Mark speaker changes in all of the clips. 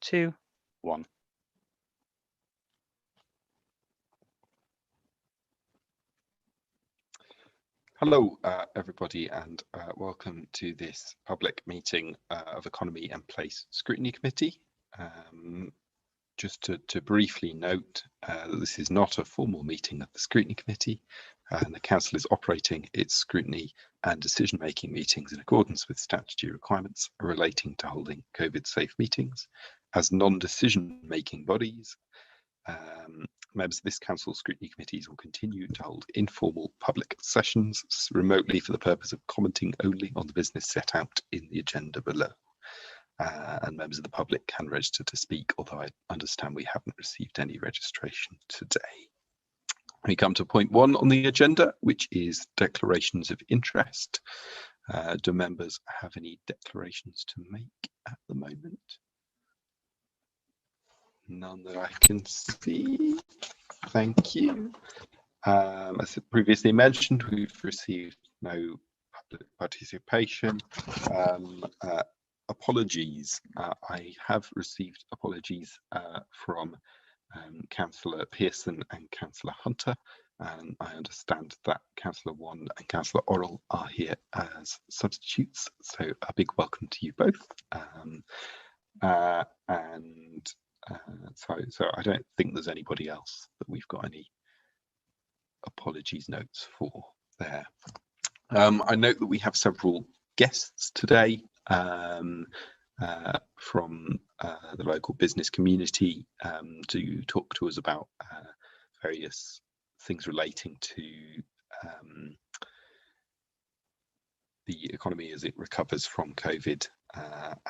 Speaker 1: 2, 1.
Speaker 2: Hello, everybody, and welcome to this public meeting of Economy and Place Scrutiny Committee. Just to briefly note that this is not a formal meeting of the Scrutiny Committee, and the Council is operating its scrutiny and decision-making meetings in accordance with statutory requirements relating to holding COVID-safe meetings as non-decision-making bodies. Members of this Council Scrutiny Committees will continue to hold informal public sessions remotely for the purpose of commenting only on the business set out in the agenda below. And members of the public can register to speak, although I understand we haven't received any registration today. We come to point 1 on the agenda, which is declarations of interest. Do members have any declarations to make at the moment? None that I can see. Thank you. As previously mentioned, we've received no public participation. Apologies. I have received apologies from Councillor Pearson and Councillor Hunter, and I understand that Councillor Wan and Councillor Orrell are here as substitutes. So a big welcome to you both. So I don't think there's anybody else that we've got any apologies notes for there. I note that we have several guests today from the local business community to talk to us about various things relating to the economy as it recovers from COVID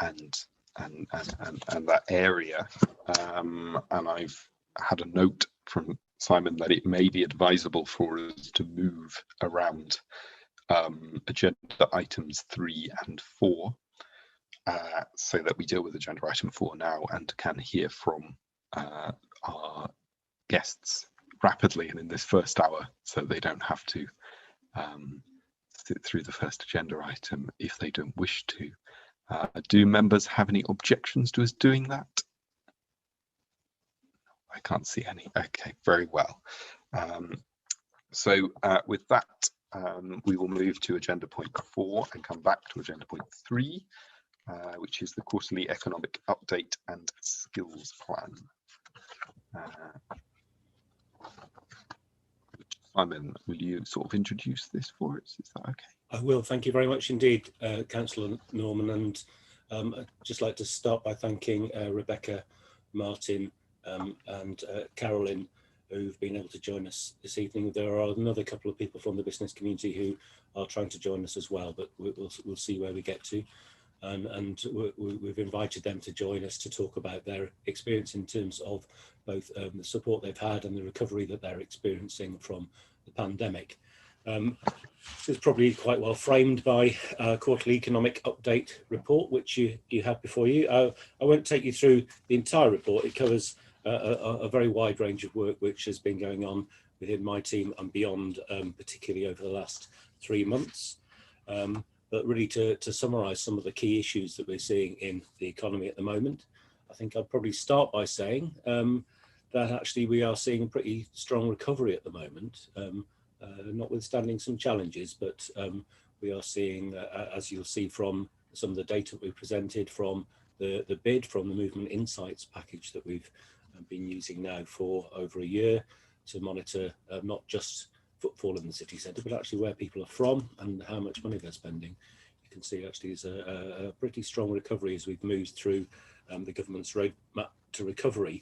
Speaker 2: and that area. And I've had a note from Simon that it may be advisable for us to move around agenda items 3 and 4 so that we deal with agenda item 4 now and can hear from our guests rapidly and in this first hour, so they don't have to sit through the first agenda item if they don't wish to. Do members have any objections to us doing that? I can't see any. Okay, very well. So with that, we will move to agenda point 4 and come back to agenda point 3, which is the quarterly economic update and skills plan. Simon, will you sort of introduce this for us? Is that okay?
Speaker 3: I will. Thank you very much indeed, Councillor Norman. And I'd just like to start by thanking Rebecca, Martin and Carolyn, who've been able to join us this evening. There are another couple of people from the business community who are trying to join us as well, but we'll see where we get to. And we've invited them to join us to talk about their experience in terms of both the support they've had and the recovery that they're experiencing from the pandemic. It's probably quite well framed by our quarterly economic update report, which you have before you. I won't take you through the entire report. It covers a very wide range of work which has been going on within my team and beyond, particularly over the last 3 months. But really to summarise some of the key issues that we're seeing in the economy at the moment, I think I'd probably start by saying that actually we are seeing a pretty strong recovery at the moment, notwithstanding some challenges, but we are seeing, as you'll see from some of the data we presented from the bid from the Movement Insights package that we've been using now for over a year to monitor not just footfall in the city centre, but actually where people are from and how much money they're spending. You can see actually there's a pretty strong recovery as we've moved through the government's roadmap to recovery.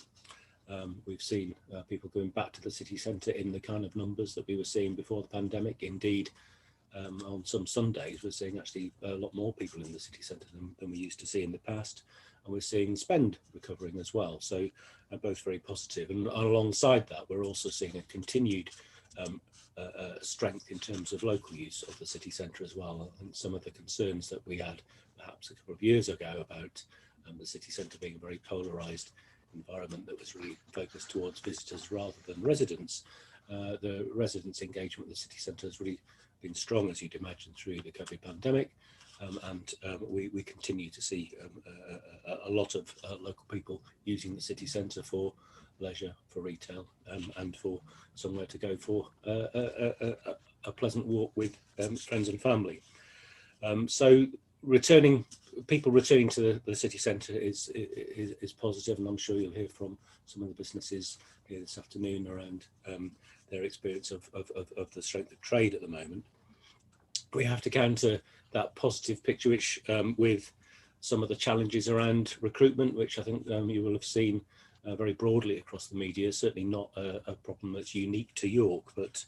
Speaker 3: We've seen people going back to the city centre in the kind of numbers that we were seeing before the pandemic. Indeed, on some Sundays, we're seeing actually a lot more people in the city centre than we used to see in the past. And we're seeing spend recovering as well. So both very positive. And alongside that, we're also seeing a continued strength in terms of local use of the city centre as well. And some of the concerns that we had perhaps a couple of years ago about the city centre being a very polarised environment that was really focused towards visitors rather than residents. The residents' engagement with the city centre has really been strong, as you'd imagine, through the COVID pandemic. and we continue to see a lot of local people using the city centre for leisure, for retail, and for somewhere to go for a pleasant walk with friends and family. So people returning to the city centre is positive, and I'm sure you'll hear from some of the businesses here this afternoon around their experience of the strength of trade at the moment. We have to counter that positive picture, which with some of the challenges around recruitment, which I think you will have seen very broadly across the media. Certainly not a problem that's unique to York, but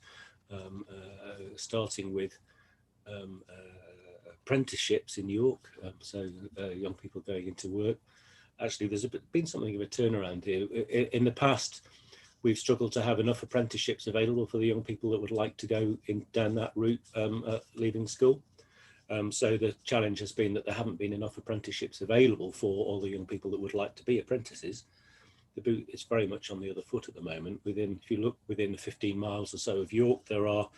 Speaker 3: starting with apprenticeships in York, so young people going into work. Actually, there's been something of a turnaround here. In the past, we've struggled to have enough apprenticeships available for the young people that would like to go down that route leaving school. So the challenge has been that there haven't been enough apprenticeships available for all the young people that would like to be apprentices. The boot is very much on the other foot at the moment. If you look within 15 miles or so of York, there are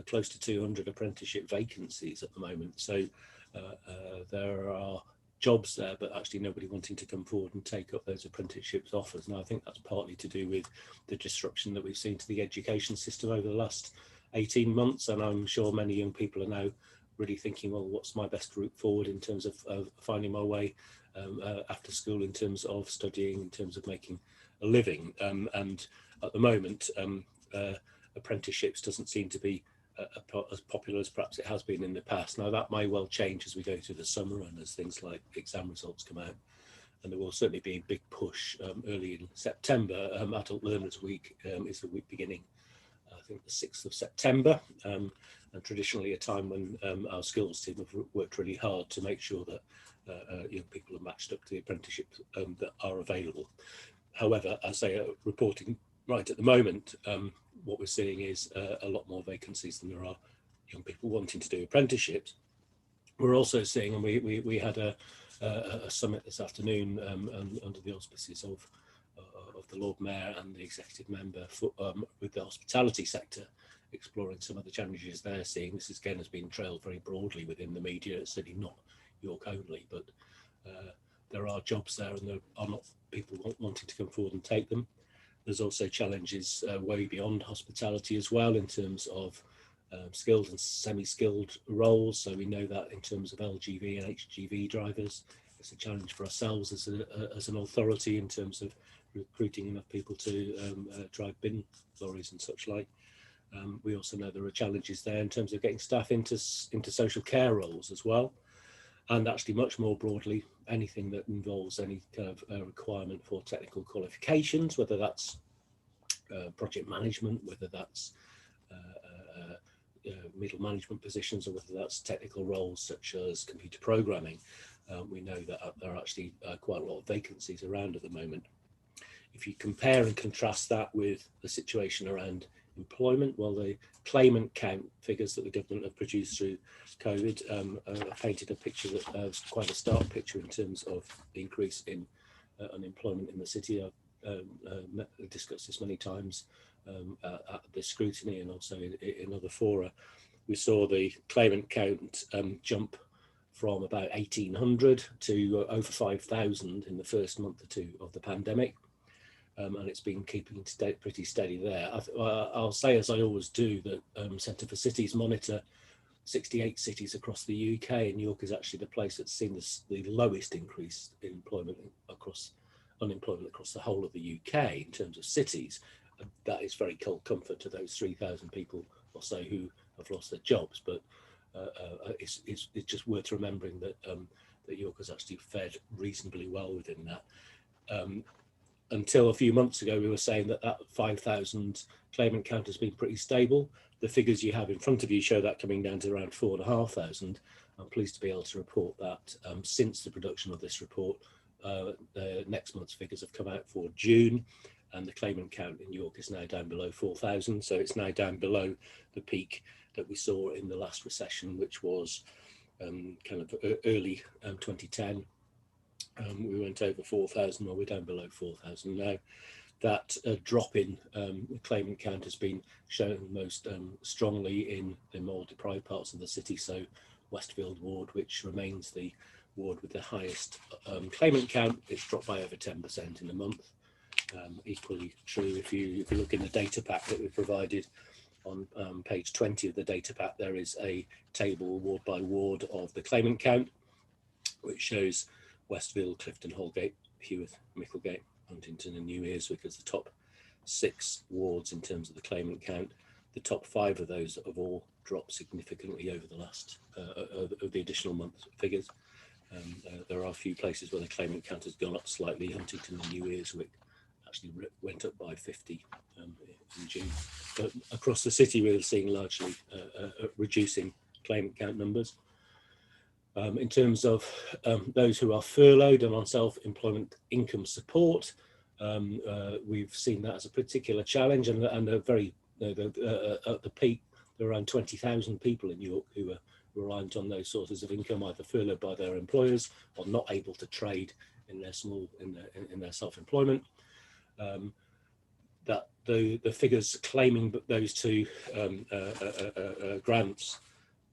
Speaker 3: close to 200 apprenticeship vacancies at the moment. So there are jobs there, but actually nobody wanting to come forward and take up those apprenticeships offers. Now, I think that's partly to do with the disruption that we've seen to the education system over the last 18 months. And I'm sure many young people are now really thinking, well, what's my best route forward in terms of finding my way after school, in terms of studying, in terms of making a living. And at the moment, apprenticeships doesn't seem to be as popular as perhaps it has been in the past. Now, that may well change as we go through the summer and as things like exam results come out. And there will certainly be a big push early in September. Adult Learners Week is the week beginning, I think, the 6th of September. And traditionally a time when our skills team have worked really hard to make sure that young people are matched up to the apprenticeships that are available. However, as they are reporting right at the moment, what we're seeing is a lot more vacancies than there are young people wanting to do apprenticeships. We're also seeing, and we had a summit this afternoon under the auspices of the Lord Mayor and the executive member with the hospitality sector, exploring some of the challenges they're seeing. This again has been trailed very broadly within the media. It's certainly not York only, but there are jobs there, and there are not people wanting to come forward and take them. There's also challenges way beyond hospitality as well, in terms of skilled and semi-skilled roles. So we know that in terms of LGV and HGV drivers, it's a challenge for ourselves as an authority in terms of recruiting enough people to drive bin lorries and such like. We also know there are challenges there in terms of getting staff into social care roles as well. And actually, much more broadly, anything that involves any kind of requirement for technical qualifications, whether that's project management, whether that's middle management positions, or whether that's technical roles such as computer programming. We know that there are actually quite a lot of vacancies around at the moment. If you compare and contrast that with the situation around employment, well, the claimant count figures that the government have produced through COVID painted a picture that quite a stark picture in terms of the increase in unemployment in the city. I've discussed this many times at the Scrutiny and also in other fora. We saw the claimant count jump from about 1,800 to over 5,000 in the first month or two of the pandemic. And it's been keeping pretty steady there. I'll say, as I always do, that Centre for Cities monitor 68 cities across the UK, and York is actually the place that's seen the lowest increase in unemployment across the whole of the UK in terms of cities. That is very cold comfort to those 3,000 people or so who have lost their jobs, but it's just worth remembering that that York has actually fared reasonably well within that. Until a few months ago, we were saying that 5,000 claimant count has been pretty stable. The figures you have in front of you show that coming down to around 4,500. I'm pleased to be able to report that since the production of this report, the next month's figures have come out for June, and the claimant count in York is now down below 4,000. So it's now down below the peak that we saw in the last recession, which was kind of early 2010. We went over 4,000, or we're down below 4,000 now. That drop in claimant count has been shown most strongly in the more deprived parts of the city. So Westfield ward, which remains the ward with the highest claimant count. It's dropped by over 10% in a month. Equally true if you look in the data pack that we provided on page 20 of the data pack, there is a table ward by ward of the claimant count, which shows Westfield, Clifton, Holgate, Heworth, Micklegate, Huntington and New Earswick as the top 6 wards in terms of the claimant count. The top 5 of those have all dropped significantly over the last of the additional month figures. There are a few places where the claimant count has gone up slightly. Huntington and New Earswick actually went up by 50 in June. But across the city, we're seeing largely reducing claimant count numbers. In terms of those who are furloughed and on self-employment income support, we've seen that as a particular challenge, and a very at the peak, there are around 20,000 people in York who are reliant on those sources of income, either furloughed by their employers or not able to trade in their self-employment. That the figures claiming those two grants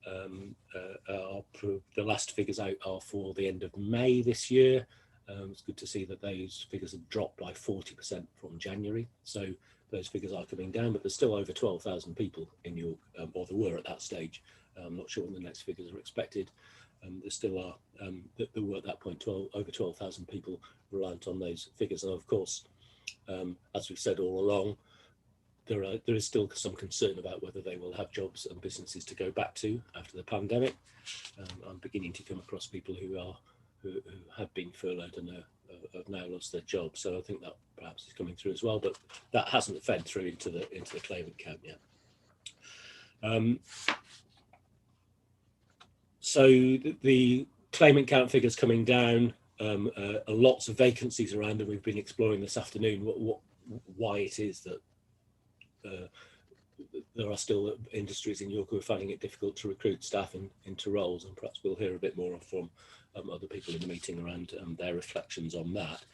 Speaker 3: the last figures out are for the end of May this year. It's good to see that those figures have dropped by 40% from January. So those figures are coming down, but there's still over 12,000 people in York, or there were at that stage. I'm not sure when the next figures are expected. There still are, there were at that point over 12,000 people reliant on those figures. And of course, as we've said all along, there is still some concern about whether they will have jobs and businesses to go back to after the pandemic. I'm beginning to come across people who have been furloughed and have now lost their jobs. So I think that perhaps is coming through as well, but that hasn't fed through into the claimant count yet. So the claimant count figures coming down, lots of vacancies around, and we've been exploring this afternoon why it is that there are still industries in York who are finding it difficult to recruit staff into roles, and perhaps we'll hear a bit more from other people in the meeting around their reflections on that.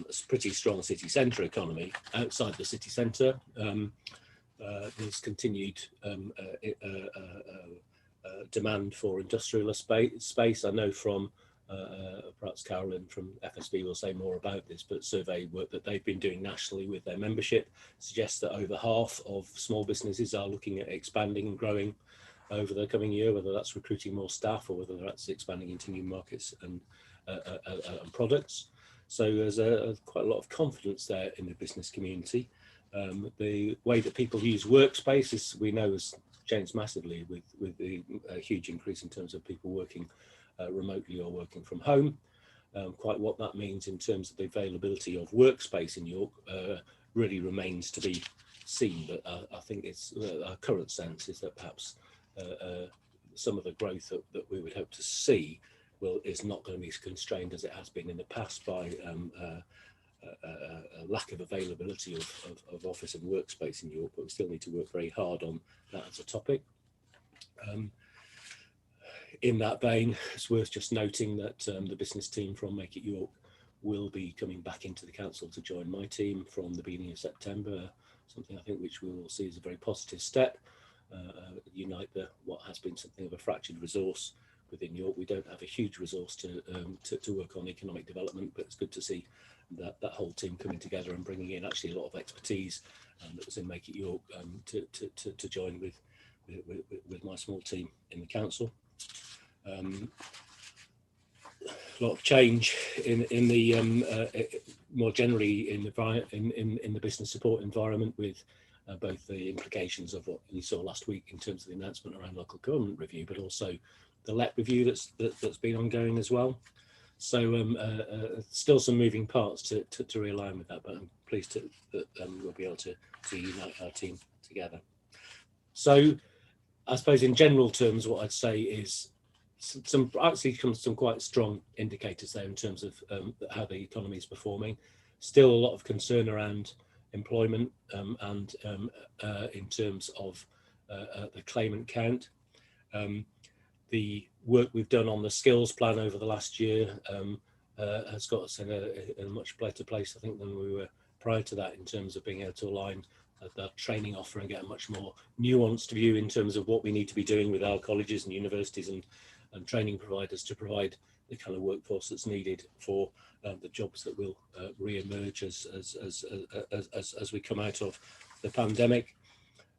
Speaker 3: It's a pretty strong city centre economy. Outside the city centre, there's continued demand for industrial space. I know from perhaps Carolyn from FSB will say more about this, but survey work that they've been doing nationally with their membership suggests that over half of small businesses are looking at expanding and growing over the coming year, whether that's recruiting more staff or whether that's expanding into new markets and products. So there's quite a lot of confidence there in the business community. The way that people use workspace, we know, has changed massively with the huge increase in terms of people working remotely or working from home. Quite what that means in terms of the availability of workspace in York really remains to be seen, but I think it's our current sense is that perhaps some of the growth that we would hope to see is not going to be as constrained as it has been in the past by a lack of availability of office and workspace in York, but we still need to work very hard on that as a topic. In that vein, it's worth just noting that the business team from Make It York will be coming back into the council to join my team from the beginning of September, something I think which we will see as a very positive step. Unite what has been something of a fractured resource within York. We don't have a huge resource to work on economic development, but it's good to see that whole team coming together and bringing in actually a lot of expertise that was in Make It York to join with my small team in the council. A lot of change in the more generally in the business support environment, with both the implications of what you saw last week in terms of the announcement around local government review, but also the LEP review that's been ongoing as well. So still some moving parts to realign with that, but I'm pleased that we'll be able to unite our team together. So I suppose in general terms, what I'd say is some quite strong indicators there in terms of how the economy is performing. Still a lot of concern around employment and in terms of the claimant count. The work we've done on the skills plan over the last year has got us in a much better place, I think, than we were prior to that, in terms of being able to align our training offer and get a much more nuanced view in terms of what we need to be doing with our colleges and universities and training providers to provide the kind of workforce that's needed for the jobs that will re-emerge as we come out of the pandemic.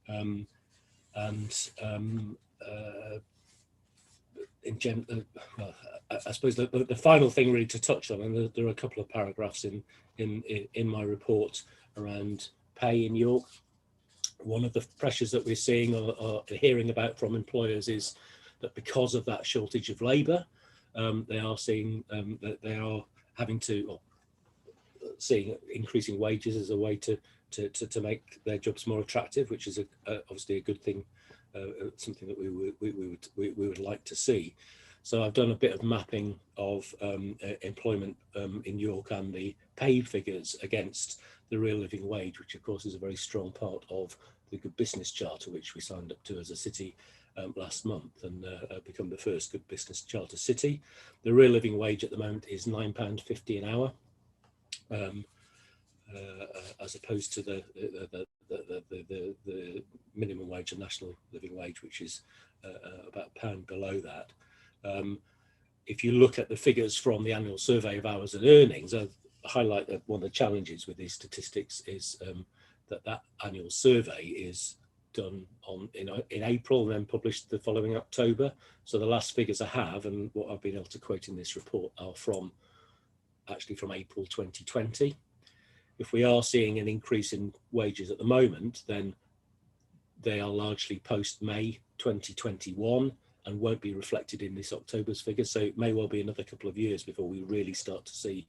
Speaker 3: Well, I suppose the final thing really to touch on, and there are a couple of paragraphs in my report around pay in York. One of the pressures that we're seeing or hearing about from employers is that because of that shortage of labour, they are seeing that they are having to, or seeing increasing wages as a way to make their jobs more attractive, which is obviously a good thing, something that we would like to see. So I've done a bit of mapping of employment in York and the pay figures against the real living wage, which of course is a very strong part of the Good Business Charter, which we signed up to as a city last month and become the first Good Business Charter city. The real living wage at the moment is £9.50 an hour, as opposed to the minimum wage and national living wage, which is about £1 below that. If you look at the figures from the annual survey of hours and earnings, I highlight that one of the challenges with these statistics is that annual survey is done in April and then published the following October. So the last figures I have, and what I've been able to quote in this report, are actually from April 2020. If we are seeing an increase in wages at the moment, then they are largely post-May 2021 and won't be reflected in this October's figures. So it may well be another couple of years before we really start to see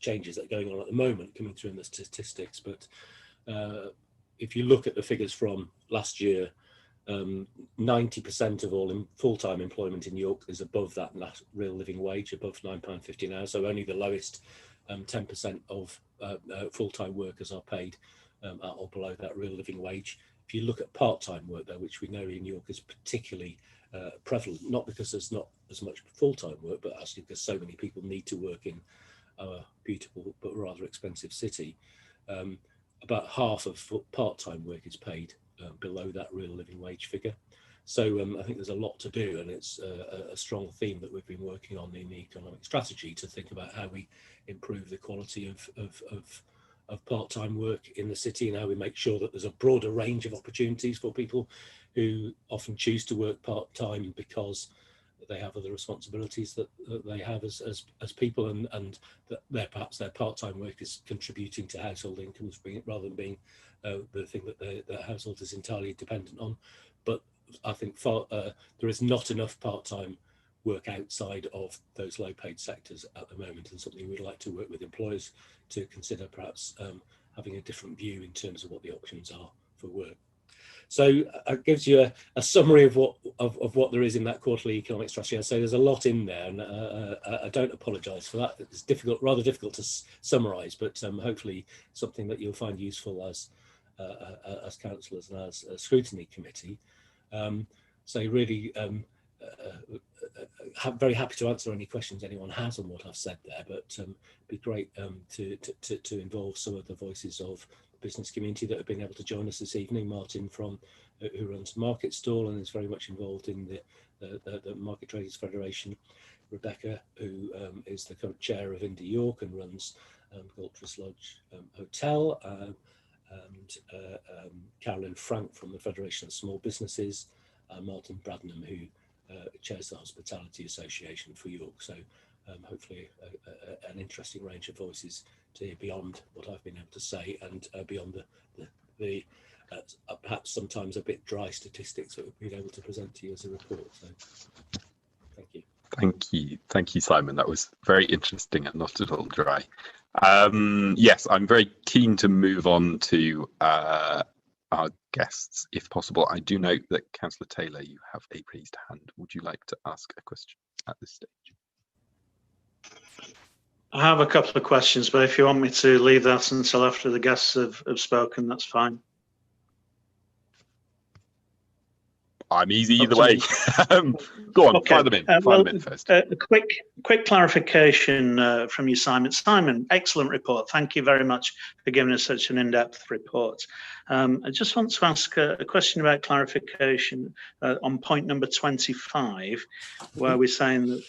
Speaker 3: changes that are going on at the moment coming through in the statistics. But if you look at the figures from last year, 90% of all full-time employment in York is above that real living wage, above £9.50 an hour. So only the lowest 10% of full-time workers are paid at or below that real living wage. If you look at part-time work, though, which we know in York is particularly prevalent, not because there's not as much full-time work, but actually because so many people need to work in our beautiful but rather expensive city, about half of part-time work is paid below that real living wage figure. So I think there's a lot to do, and it's a strong theme that we've been working on in the economic strategy to think about how we improve the quality of part-time work in the city and how we make sure that there's a broader range of opportunities for people who often choose to work part-time because they have other responsibilities that they have as people, and that perhaps their part-time work is contributing to household incomes rather than being the thing that the household is entirely dependent on. But I think there is not enough part-time work outside of those low-paid sectors at the moment, and something we'd like to work with employers to consider perhaps having a different view in terms of what the options are for work. So it gives you a summary of what there is in that quarterly economic strategy. So there's a lot in there, and I don't apologise for that. It's rather difficult to summarise, but hopefully something that you'll find useful as councillors and as a scrutiny committee. So really, very happy to answer any questions anyone has on what I've said there, but it'd be great to involve some of the voices of the business community that have been able to join us this evening. Martin who runs Market Stall and is very much involved in the Market Traders Federation. Rebecca, who is the current chair of Indie York and runs Galtres Lodge Hotel, and Carolyn Frank from the Federation of Small Businesses, Martin Bradnam, who chairs the Hospitality Association for York. So hopefully an interesting range of voices to hear beyond what I've been able to say, and beyond the perhaps sometimes a bit dry statistics that we've been able to present to you as a report. So thank you.
Speaker 2: Thank you, Simon. That was very interesting and not at all dry. Yes, I'm very keen to move on to our guests, if possible. I do note that Councillor Taylor, you have a raised hand. Would you like to ask a question at this stage?
Speaker 1: I have a couple of questions, but if you want me to leave that until after the guests have spoken, that's fine.
Speaker 2: I'm easy either way. Go on,
Speaker 1: Okay.
Speaker 2: fire them in. Fire them in first.
Speaker 1: A quick clarification from you, Simon. Simon, excellent report. Thank you very much for giving us such an in-depth report. I just want to ask a question about clarification on point number 25, where we're saying that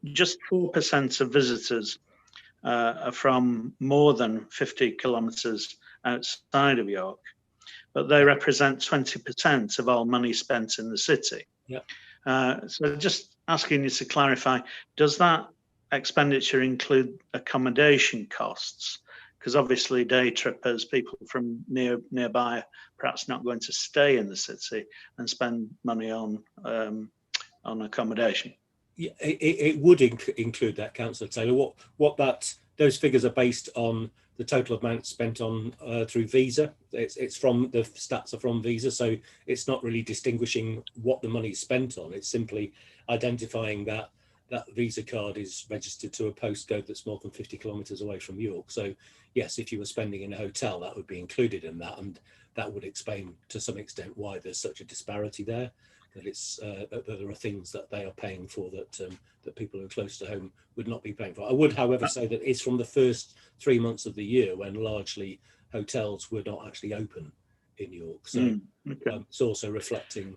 Speaker 1: just 4% of visitors are from more than 50 kilometres outside of York, but they represent 20% of all money spent in the city.
Speaker 3: Yeah.
Speaker 1: So just asking you to clarify, does that expenditure include accommodation costs? Because obviously day trippers, people from nearby, perhaps not going to stay in the city and spend money on accommodation.
Speaker 3: Yeah, it would include that, Councillor Taylor. Those figures are based on the total amount spent on through Visa. It's from the stats are from Visa, so it's not really distinguishing what the money is spent on. It's simply identifying that Visa card is registered to a postcode that's more than 50 kilometres away from York. So yes, if you were spending in a hotel, that would be included in that, and that would explain to some extent why there's such a disparity there. That it's that there are things that they are paying for that people who are close to home would not be paying for. I would, however, say that it's from the first 3 months of the year when largely hotels were not actually open in York. So it's also reflecting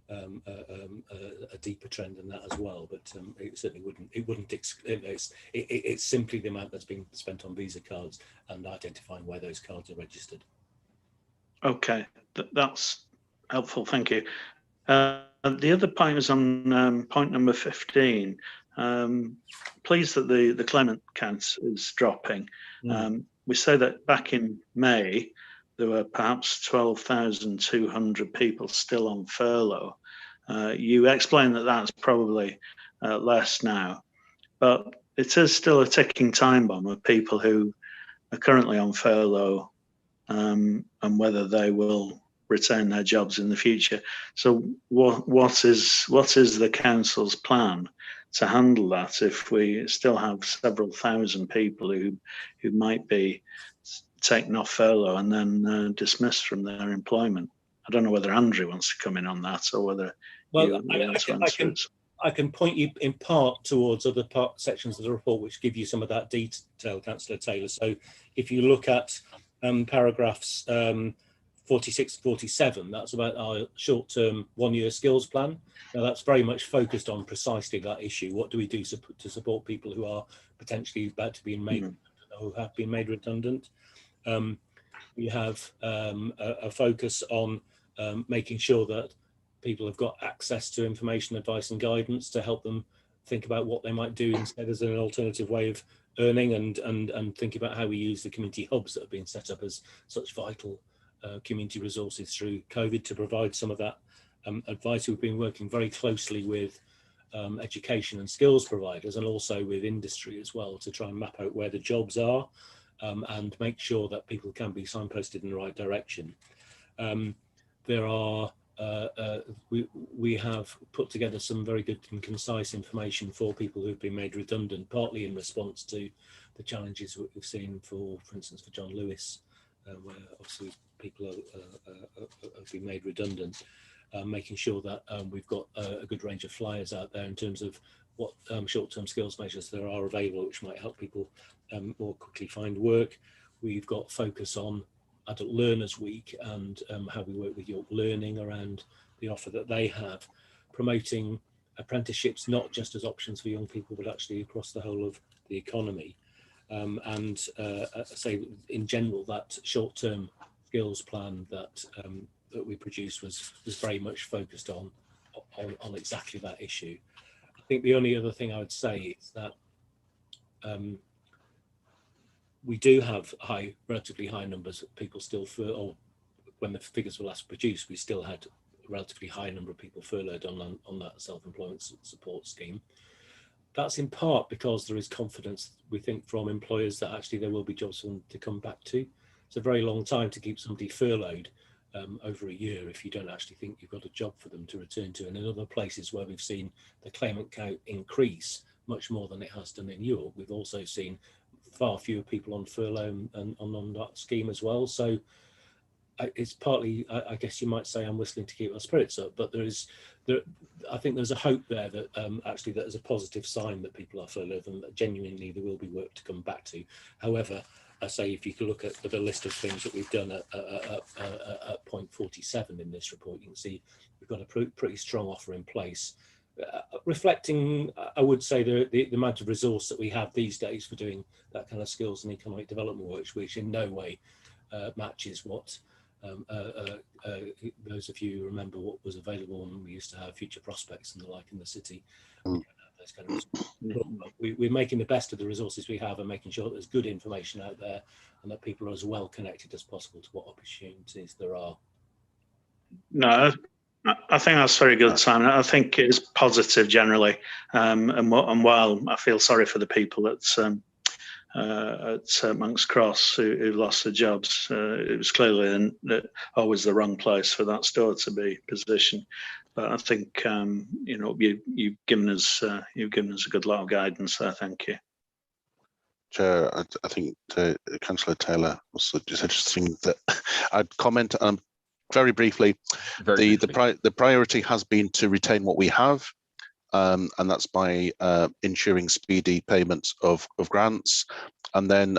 Speaker 3: a deeper trend in that as well. But it certainly wouldn't. It's simply the amount that's being spent on Visa cards and identifying where those cards are registered.
Speaker 1: Okay, that's helpful. Thank you. The other point is on point number 15. Pleased that the claimant count is dropping. We say that back in May, there were perhaps 12,200 people still on furlough. You explained that that's probably less now, but it is still a ticking time bomb of people who are currently on furlough and whether they will retain their jobs in the future. So what is the council's plan to handle that if we still have several thousand people who might be taken off furlough and then dismissed from their employment? I don't know whether Andrew wants to come in on that or whether
Speaker 3: I can point you in part towards other sections of the report which give you some of that detail, Councillor Taylor. So if you look at paragraphs 46 to 47, that's about our short-term one-year skills plan. Now that's very much focused on precisely that issue. What do we do to support people who are potentially about to be made or who have been made redundant? We have a focus on making sure that people have got access to information, advice and guidance to help them think about what they might do instead as an alternative way of earning, and think about how we use the community hubs that have been set up as such vital community resources through COVID to provide some of that advice. We've been working very closely with education and skills providers and also with industry as well to try and map out where the jobs are and make sure that people can be signposted in the right direction. There are we have put together some very good and concise information for people who've been made redundant, partly in response to the challenges that we've seen for instance, for John Lewis, where obviously people have been made redundant, making sure that we've got a good range of flyers out there in terms of what short-term skills measures there are available, which might help people more quickly find work. We've got focus on Adult Learners Week and how we work with York Learning around the offer that they have, promoting apprenticeships not just as options for young people, but actually across the whole of the economy. Say in general, that short-term skills plan that we produced was very much focused on exactly that issue. I think the only other thing I would say is that we do have relatively high numbers of people still or when the figures were last produced, we still had a relatively high number of people furloughed on that self-employment support scheme. That's in part because there is confidence, we think, from employers that actually there will be jobs for them to come back to. It's a very long time to keep somebody furloughed over a year if you don't actually think you've got a job for them to return to. And in other places where we've seen the claimant count increase much more than it has done in York, we've also seen far fewer people on furlough and on that scheme as well. So it's partly, I guess you might say, I'm whistling to keep our spirits up, but I think there's a hope there that actually that there's a positive sign that people are furloughed and that genuinely there will be work to come back to. However, I say if you could look at the list of things that we've done at point 47 in this report, you can see we've got a pretty strong offer in place, reflecting, I would say, the amount of resource that we have these days for doing that kind of skills and economic development work, which in no way matches what those of you who remember what was available when we used to have future prospects and the like in the city. Those kind of we're making the best of the resources we have and making sure that there's good information out there and that people are as well connected as possible to what opportunities there are.
Speaker 1: No, I think that's very good, Simon. I think it's positive generally, and while I feel sorry for the people at Monk's Cross who lost their jobs, it was clearly always the wrong place for that store to be positioned. But I think you've given us a good lot of guidance there. Thank you.
Speaker 4: Chair, I think Councillor Taylor was just interesting that I'd comment very briefly. The priority has been to retain what we have, and that's by ensuring speedy payments of grants, and then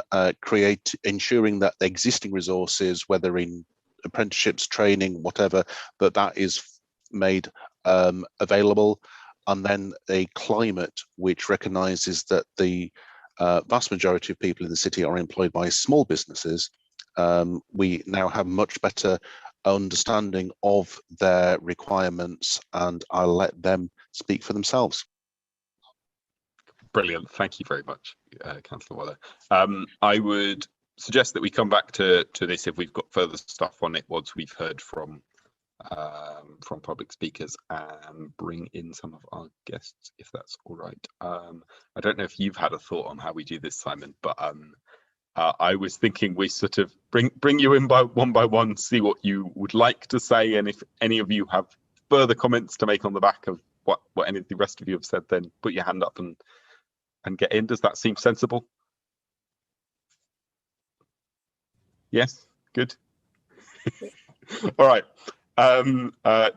Speaker 4: ensuring that the existing resources, whether in apprenticeships, training, whatever, that is made available, and then a climate which recognises that the vast majority of people in the city are employed by small businesses. We now have much better understanding of their requirements, and I'll let them speak for themselves.
Speaker 2: Brilliant. Thank you very much, Councillor Waller. I would suggest that we come back to this if we've got further stuff on it once we've heard from public speakers, and bring in some of our guests, if that's all right. I don't know if you've had a thought on how we do this, Simon, but I was thinking we sort of bring you in by one, see what you would like to say, and if any of you have further comments to make on the back of what any of the rest of you have said, then put your hand up and get in. Does that seem sensible? Yes, good. All right.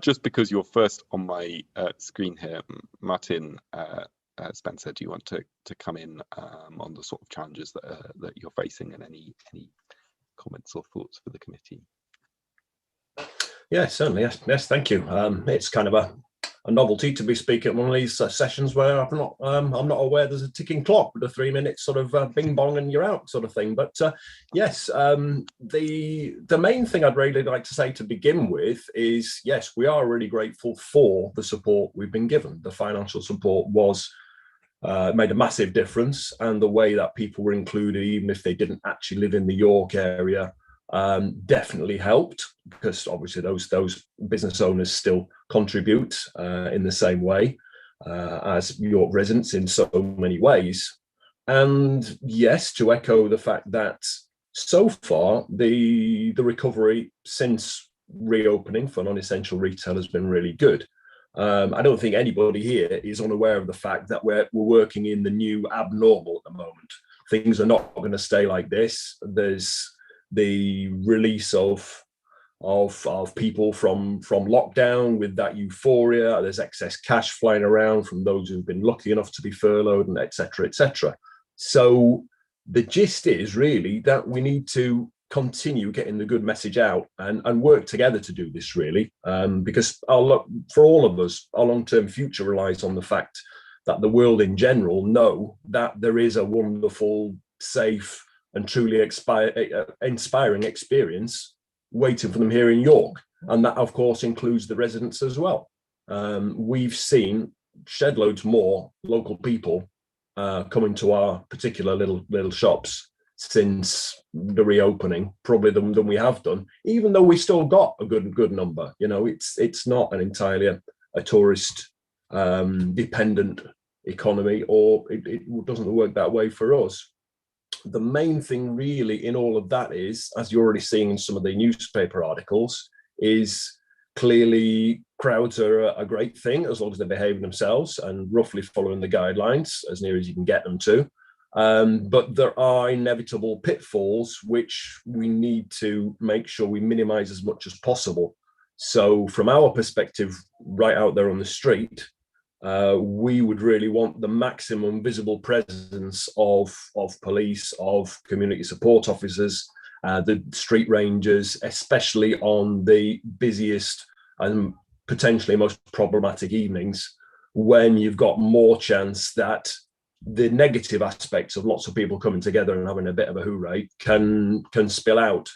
Speaker 2: Just because you're first on my screen here, Martin Spencer, do you want to come in on the sort of challenges that you're facing, and any comments or thoughts for the committee?
Speaker 5: Yeah, certainly. Yes, thank you. It's kind of a novelty to be speaking at one of these sessions where I'm not aware there's a ticking clock with a 3 minute sort of bing bong and you're out sort of thing. But yes, the main thing I'd really like to say to begin with is, yes, we are really grateful for the support we've been given. The financial support made a massive difference, and the way that people were included, even if they didn't actually live in the York area, definitely helped, because obviously those business owners still contribute in the same way as York residents in so many ways. And yes, to echo the fact that so far the recovery since reopening for non-essential retail has been really good. I don't think anybody here is unaware of the fact that we're working in the new abnormal at the moment. Things are not going to stay like this. There's the release of people from lockdown with that euphoria. There's excess cash flying around from those who've been lucky enough to be furloughed, and etc., etc. So the gist is really that we need to continue getting the good message out and work together to do this, really, because for all of us, our long-term future relies on the fact that the world in general know that there is a wonderful, safe and truly inspiring experience waiting for them here in York. And that, of course, includes the residents as well. We've seen shed loads more local people coming to our particular little shops since the reopening, probably than we have done, even though we still got a good number. You know, it's not an entirely a tourist dependent economy, or it doesn't work that way for us. The main thing really in all of that is, as you're already seeing in some of the newspaper articles, is clearly crowds are a great thing as long as they're behaving themselves and roughly following the guidelines as near as you can get them to. But there are inevitable pitfalls which we need to make sure we minimize as much as possible. So from our perspective, right out there on the street, we would really want the maximum visible presence of police, of community support officers, the street rangers, especially on the busiest and potentially most problematic evenings, when you've got more chance that the negative aspects of lots of people coming together and having a bit of a hooray can spill out.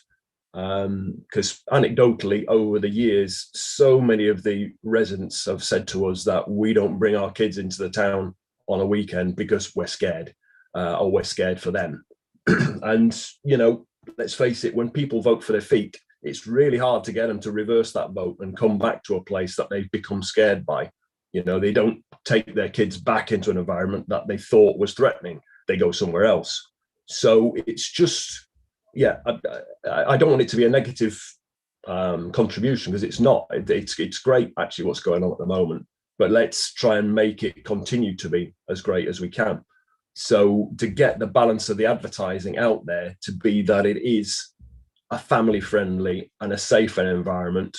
Speaker 5: Because anecdotally, over the years, so many of the residents have said to us that we don't bring our kids into the town on a weekend because we're scared, or we're scared for them. And, you know, let's face it, when people vote for their feet, it's really hard to get them to reverse that vote and come back to a place that they've become scared by. You know, they don't take their kids back into an environment that they thought was threatening. They go somewhere else. So it's just, yeah, I don't want it to be a negative contribution, because it's not. It's great, actually, what's going on at the moment. But let's try and make it continue to be as great as we can. So to get the balance of the advertising out there to be that it is a family-friendly and a safer environment,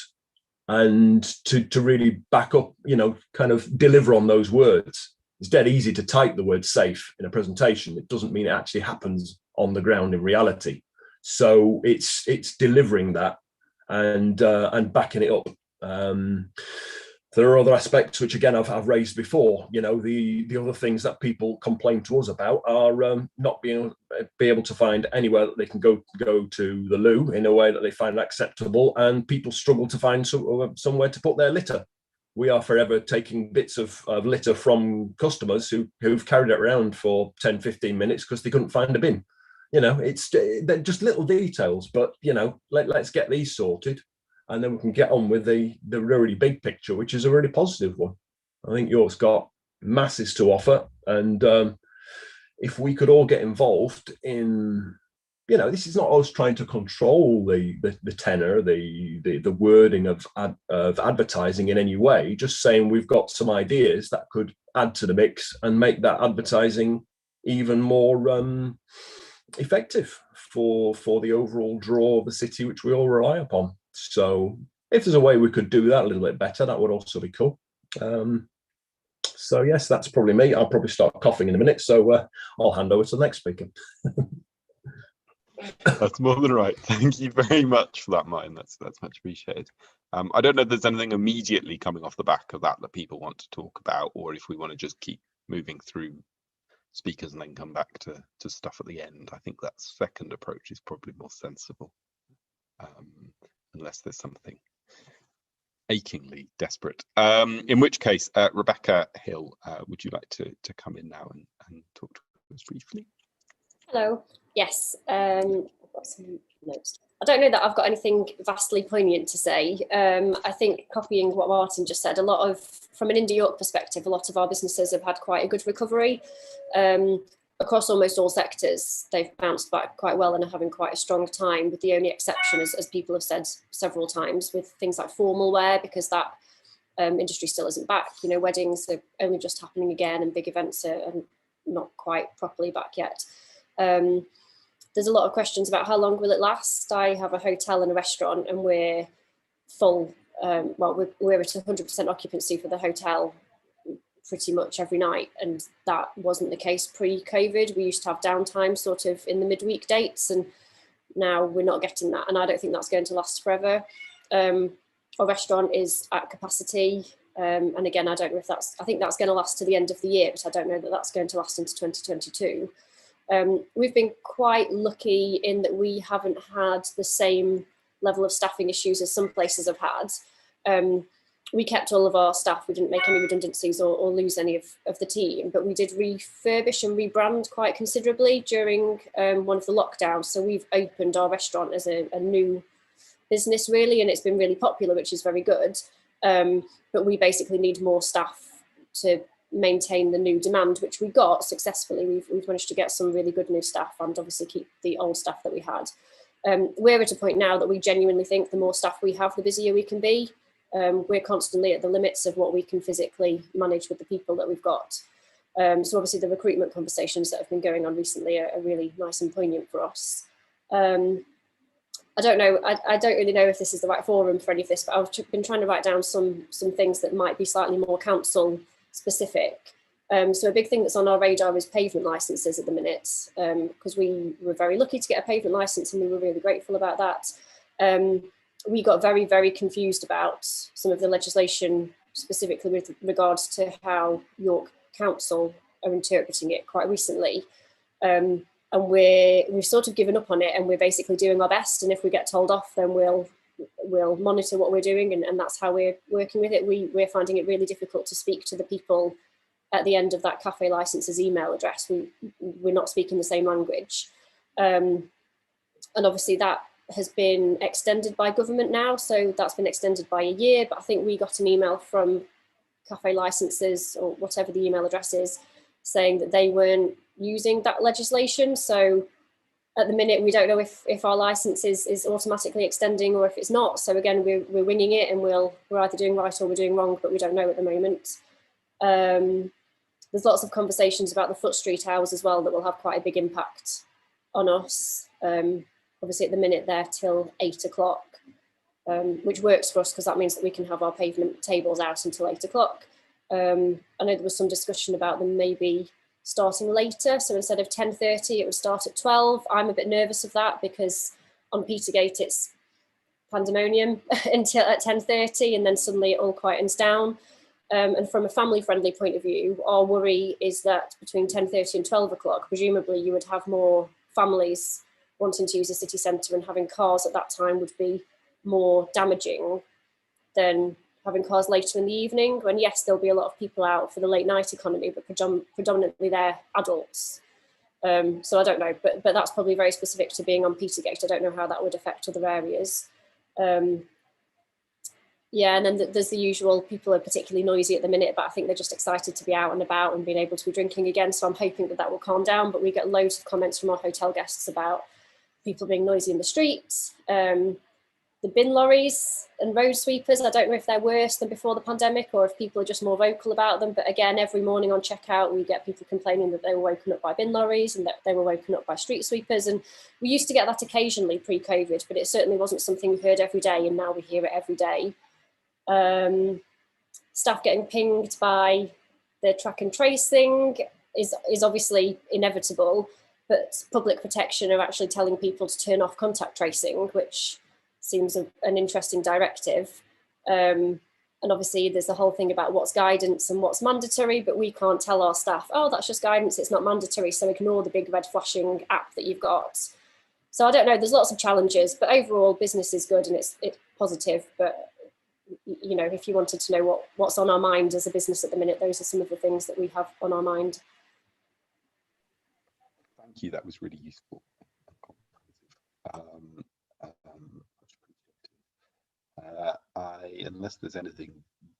Speaker 5: and to really back up, you know, kind of deliver on those words. It's dead easy to type the word safe in a presentation. It doesn't mean it actually happens on the ground in reality. So it's delivering that and backing it up. There are other aspects which, again, I've raised before. You know, the other things that people complain to us about are not being able to find anywhere that they can go to the loo in a way that they find acceptable, and people struggle to find somewhere to put their litter. We are forever taking bits of litter from customers who've carried it around for 10, 15 minutes because they couldn't find a bin. You know, they're just little details, but, you know, let's get these sorted. And then we can get on with the really big picture, which is a really positive one. I think York's got masses to offer. And if we could all get involved in, you know, this is not us trying to control the tenor, the wording of advertising in any way, just saying we've got some ideas that could add to the mix and make that advertising even more effective for the overall draw of the city, which we all rely upon. So if there's a way we could do that a little bit better, that would also be cool. So yes, that's probably me. I'll probably start coughing in a minute, so I'll hand over to the next speaker.
Speaker 2: That's more than right. Thank you very much for that, Martin. That's much appreciated. I don't know if there's anything immediately coming off the back of that people want to talk about, or if we want to just keep moving through speakers and then come back to stuff at the end. I think that second approach is probably more sensible, unless there's something achingly desperate. In which case, Rebecca Hill, would you like to come in now and talk to us briefly?
Speaker 6: Hello. Yes, I've got some notes. I don't know that I've got anything vastly poignant to say. I think, copying what Martin just said, from an Indie York perspective, a lot of our businesses have had quite a good recovery. Across almost all sectors, they've bounced back quite well and are having quite a strong time, with the only exception, as people have said several times, with things like formal wear, because that industry still isn't back. You know, weddings are only just happening again, and big events are not quite properly back yet. There's a lot of questions about how long will it last. I have a hotel and a restaurant, and we're full. We're at 100% occupancy for the hotel pretty much every night, and that wasn't the case pre-COVID. We used to have downtime sort of in the midweek dates, and now we're not getting that, and I don't think that's going to last forever. Our restaurant is at capacity, and again, I don't know if I think that's going to last to the end of the year, but I don't know that that's going to last into 2022. We've been quite lucky in that we haven't had the same level of staffing issues as some places have had. We kept all of our staff. We didn't make any redundancies or lose any of the team, but we did refurbish and rebrand quite considerably during one of the lockdowns. So we've opened our restaurant as a new business, really, and it's been really popular, which is very good. But we basically need more staff to maintain the new demand, which we got successfully. We've managed to get some really good new staff and obviously keep the old staff that we had. We're at a point now that we genuinely think the more staff we have, the busier we can be. We're constantly at the limits of what we can physically manage with the people that we've got. So obviously the recruitment conversations that have been going on recently are really nice and poignant for us. I don't know, I don't really know if this is the right forum for any of this, but I've been trying to write down some things that might be slightly more council specific. So a big thing that's on our radar is pavement licenses at the minute, because we were very lucky to get a pavement license and we were really grateful about that. We got very, very confused about some of the legislation, specifically with regards to how York Council are interpreting it quite recently. And we've sort of given up on it, and we're basically doing our best. And if we get told off, then we'll monitor what we're doing, and that's how we're working with it. We're finding it really difficult to speak to the people at the end of that cafe license's email address. We're not speaking the same language. And obviously that has been extended by government now. So that's been extended by a year, but I think we got an email from cafe licenses, or whatever the email address is, saying that they weren't using that legislation. So at the minute, we don't know if our license is automatically extending or if it's not. So again, we're winging it, and we're either doing right or we're doing wrong, but we don't know at the moment. There's lots of conversations about the foot street hours as well that will have quite a big impact on us. Obviously at the minute they're till 8 o'clock, which works for us because that means that we can have our pavement tables out until 8 o'clock. I know there was some discussion about them maybe starting later. So instead of 10:30, it would start at 12. I'm a bit nervous of that because on Petergate, it's pandemonium until at 10:30, and then suddenly it all quietens down. And from a family-friendly point of view, our worry is that between 10:30 and 12 o'clock, presumably you would have more families wanting to use the city centre, and having cars at that time would be more damaging than having cars later in the evening, when yes, there'll be a lot of people out for the late night economy, but predominantly they're adults. So I don't know, but that's probably very specific to being on Petergate. I don't know how that would affect other areas. Yeah, and then there's the usual, people are particularly noisy at the minute, but I think they're just excited to be out and about and being able to be drinking again. So I'm hoping that will calm down, but we get loads of comments from our hotel guests about people being noisy in the streets. The bin lorries and road sweepers, I don't know if they're worse than before the pandemic or if people are just more vocal about them. But again, every morning on checkout, we get people complaining that they were woken up by bin lorries and that they were woken up by street sweepers. And we used to get that occasionally pre-COVID, but it certainly wasn't something we heard every day. And now we hear it every day. Staff getting pinged by the track and trace thing is obviously inevitable, but public protection are actually telling people to turn off contact tracing, which seems an interesting directive. And obviously there's the whole thing about what's guidance and what's mandatory, but we can't tell our staff, oh, that's just guidance, it's not mandatory, so ignore the big red flashing app that you've got. So I don't know, there's lots of challenges, but overall business is good and it's positive. But you know, if you wanted to know what's on our mind as a business at the minute, those are some of the things that we have on our mind.
Speaker 2: Thank you, that was really useful. Unless there's anything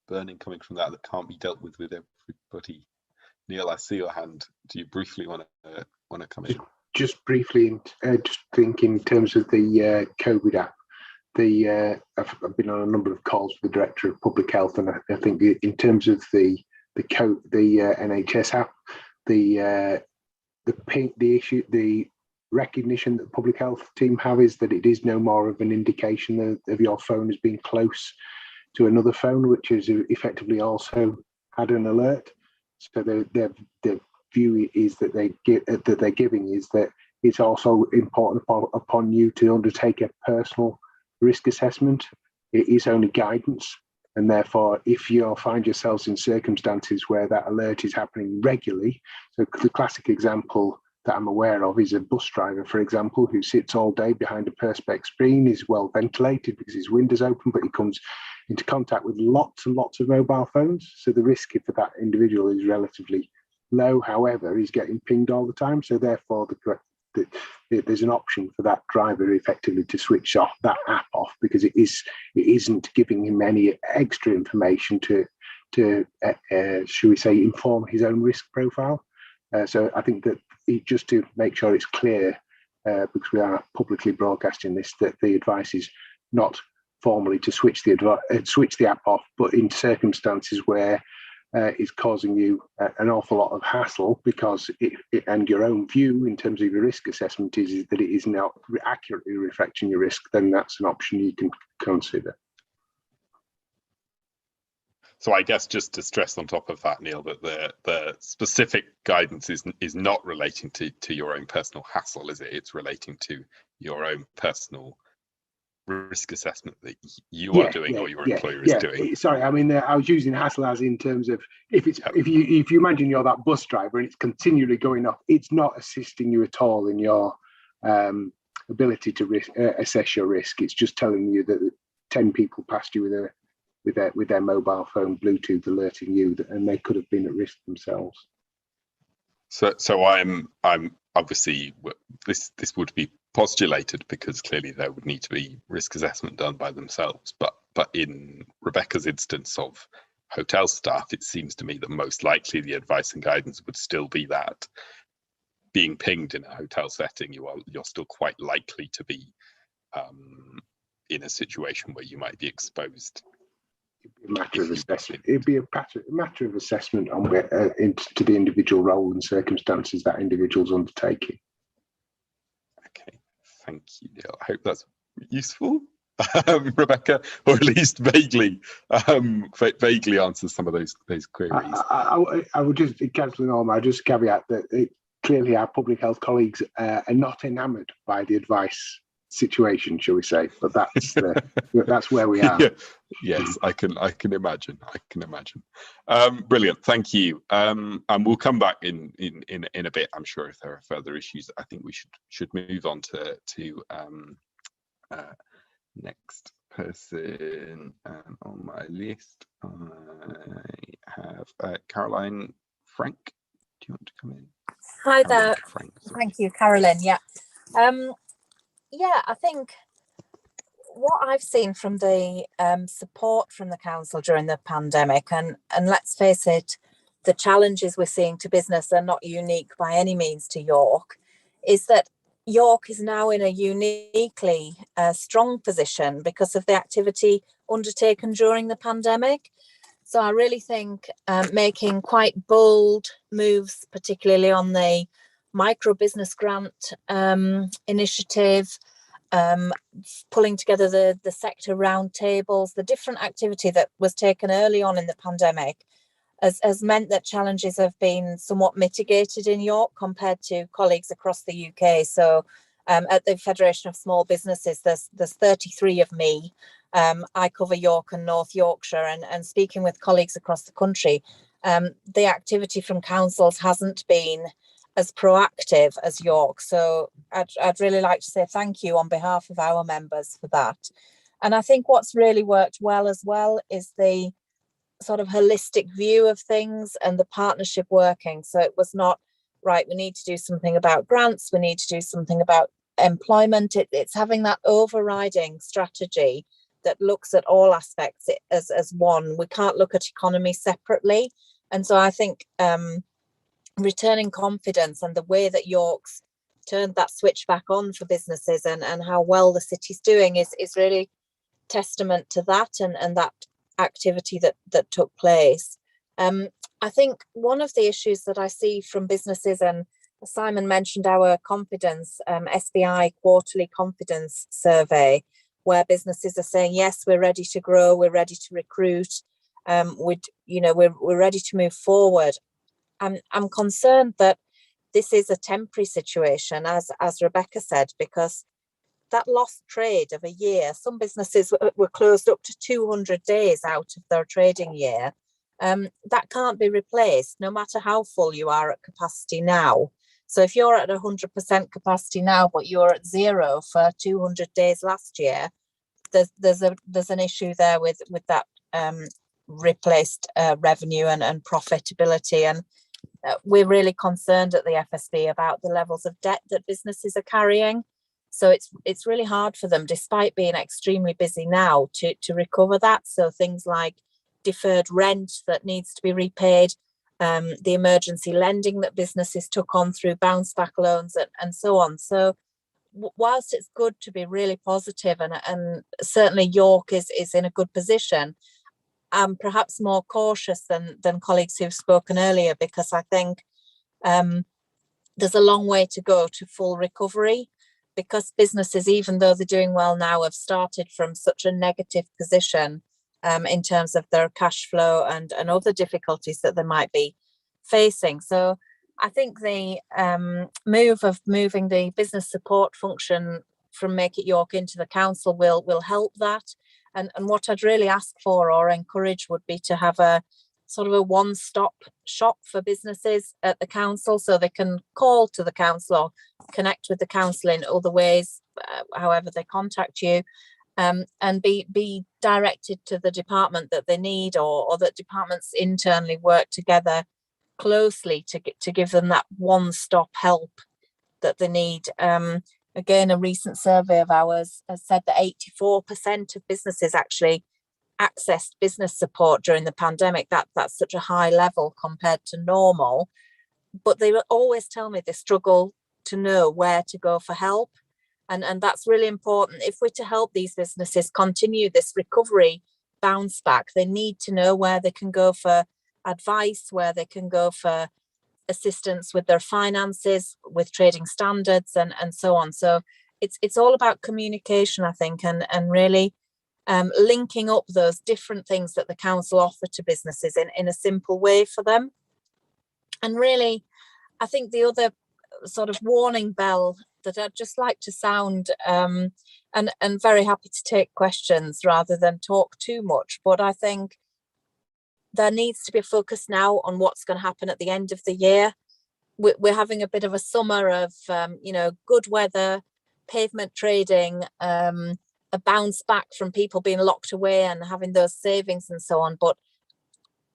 Speaker 2: burning coming from that can't be dealt with everybody. Neil, I see your hand. Do you briefly want to come in?
Speaker 7: Just briefly, just think in terms of the COVID app. I've been on a number of calls with the Director of Public Health, and I think in terms of the NHS app, the issue, the recognition that the public health team have is that it is no more of an indication of your phone as being close to another phone, which is effectively also had an alert. So the view is that they're giving is that it's also important upon you to undertake a personal risk assessment. It is only guidance, and therefore if you find yourselves in circumstances where that alert is happening regularly, so the classic example that I'm aware of is a bus driver, for example, who sits all day behind a perspex screen, is well ventilated because his window's open, but he comes into contact with lots and lots of mobile phones. So the risk for that individual is relatively low. However, he's getting pinged all the time. So therefore, there's an option for that driver effectively to switch off that app off, because it isn't giving him any extra information to should we say, inform his own risk profile. So I think that just to make sure it's clear, because we are publicly broadcasting this, that the advice is not formally to switch the app off, but in circumstances where is causing you an awful lot of hassle, because and your own view in terms of your risk assessment is that it is not accurately reflecting your risk, then that's an option you can consider.
Speaker 2: So I guess just to stress on top of that, Neil, that the specific guidance is not relating to your own personal hassle, is it? It's relating to your own personal risk assessment that you are doing or your employer is doing.
Speaker 7: Sorry, I mean, I was using hassle as in terms of if you imagine you're that bus driver and it's continually going up, it's not assisting you at all in your ability to assess your risk. It's just telling you that 10 people passed you with their mobile phone Bluetooth alerting you, and they could have been at risk themselves.
Speaker 2: So I'm obviously, this would be postulated because clearly there would need to be risk assessment done by themselves, but in Rebecca's instance of hotel staff, it seems to me that most likely the advice and guidance would still be that being pinged in a hotel setting, you're still quite likely to be in a situation where you might be exposed.
Speaker 7: It'd be a matter of assessment. It'd be a matter of assessment on to the individual role and circumstances that individual's undertaking.
Speaker 2: Okay, thank you, Neil. I hope that's useful, Rebecca, or at least vaguely answers some of those queries.
Speaker 7: I would just, Councillor Norman, I just caveat that clearly our public health colleagues are not enamoured by the advice situation, shall we say? But that's where we are.
Speaker 2: Yeah. Yes, I can imagine. Brilliant, thank you. And we'll come back in a bit, I'm sure, if there are further issues. I think we should move on to next person on my list. I have Caroline Frank. Do you want to come in?
Speaker 8: Hi there. Thank you, Carolyn. Yeah. I think what I've seen from the support from the council during the pandemic, and let's face it, the challenges we're seeing to business are not unique by any means to York, is that York is now in a uniquely strong position because of the activity undertaken during the pandemic. So I really think making quite bold moves, particularly on the micro business grant initiative, pulling together the sector roundtables, the different activity that was taken early on in the pandemic has meant that challenges have been somewhat mitigated in York compared to colleagues across the UK. So at the Federation of Small Businesses, there's 33 of me. I cover York and North Yorkshire, and speaking with colleagues across the country, the activity from councils hasn't been as proactive as York. So I'd really like to say thank you on behalf of our members for that. And I think what's really worked well as well is the sort of holistic view of things and the partnership working. So it was not, right, we need to do something about grants, we need to do something about employment. It's having that overriding strategy that looks at all aspects as one. We can't look at economy separately. And so I think returning confidence and the way that York's turned that switch back on for businesses and how well the city's doing is really testament to that and that activity that took place. I think one of the issues that I see from businesses, and Simon mentioned our confidence, SBI quarterly confidence survey, where businesses are saying, yes, we're ready to grow, we're ready to recruit, we're ready to move forward. I'm concerned that this is a temporary situation, as Rebecca said, because that lost trade of a year, some businesses were closed up to 200 days out of their trading year. That can't be replaced, no matter how full you are at capacity now. So if you're at 100% capacity now, but you're at zero for 200 days last year, there's an issue there with that replaced revenue and profitability. And we're really concerned at the FSB about the levels of debt that businesses are carrying. So it's really hard for them, despite being extremely busy now, to recover that. So things like deferred rent that needs to be repaid, the emergency lending that businesses took on through bounce back loans and so on. So whilst it's good to be really positive and certainly York is in a good position, I'm perhaps more cautious than colleagues who've spoken earlier, because I think there's a long way to go to full recovery, because businesses, even though they're doing well now, have started from such a negative position in terms of their cash flow and other difficulties that they might be facing. So I think the move of moving the business support function from Make It York into the council will help that. And what I'd really ask for or encourage would be to have a sort of a one-stop shop for businesses at the council, so they can call to the council or connect with the council in other ways, however they contact you, and be directed to the department that they need, or that departments internally work together closely to give them that one-stop help that they need. Again, a recent survey of ours has said that 84% of businesses actually accessed business support during the pandemic. That's such a high level compared to normal, but they will always tell me they struggle to know where to go for help, and that's really important. If we're to help these businesses continue this recovery bounce back, they need to know where they can go for advice, where they can go for assistance with their finances, with trading standards, and so on. So it's all about communication, I think, and really linking up those different things that the council offer to businesses in a simple way for them. And really, I think the other sort of warning bell that I'd just like to sound, and very happy to take questions rather than talk too much, but I think there needs to be a focus now on what's going to happen at the end of the year. We're having a bit of a summer of, good weather, pavement trading, a bounce back from people being locked away and having those savings and so on. But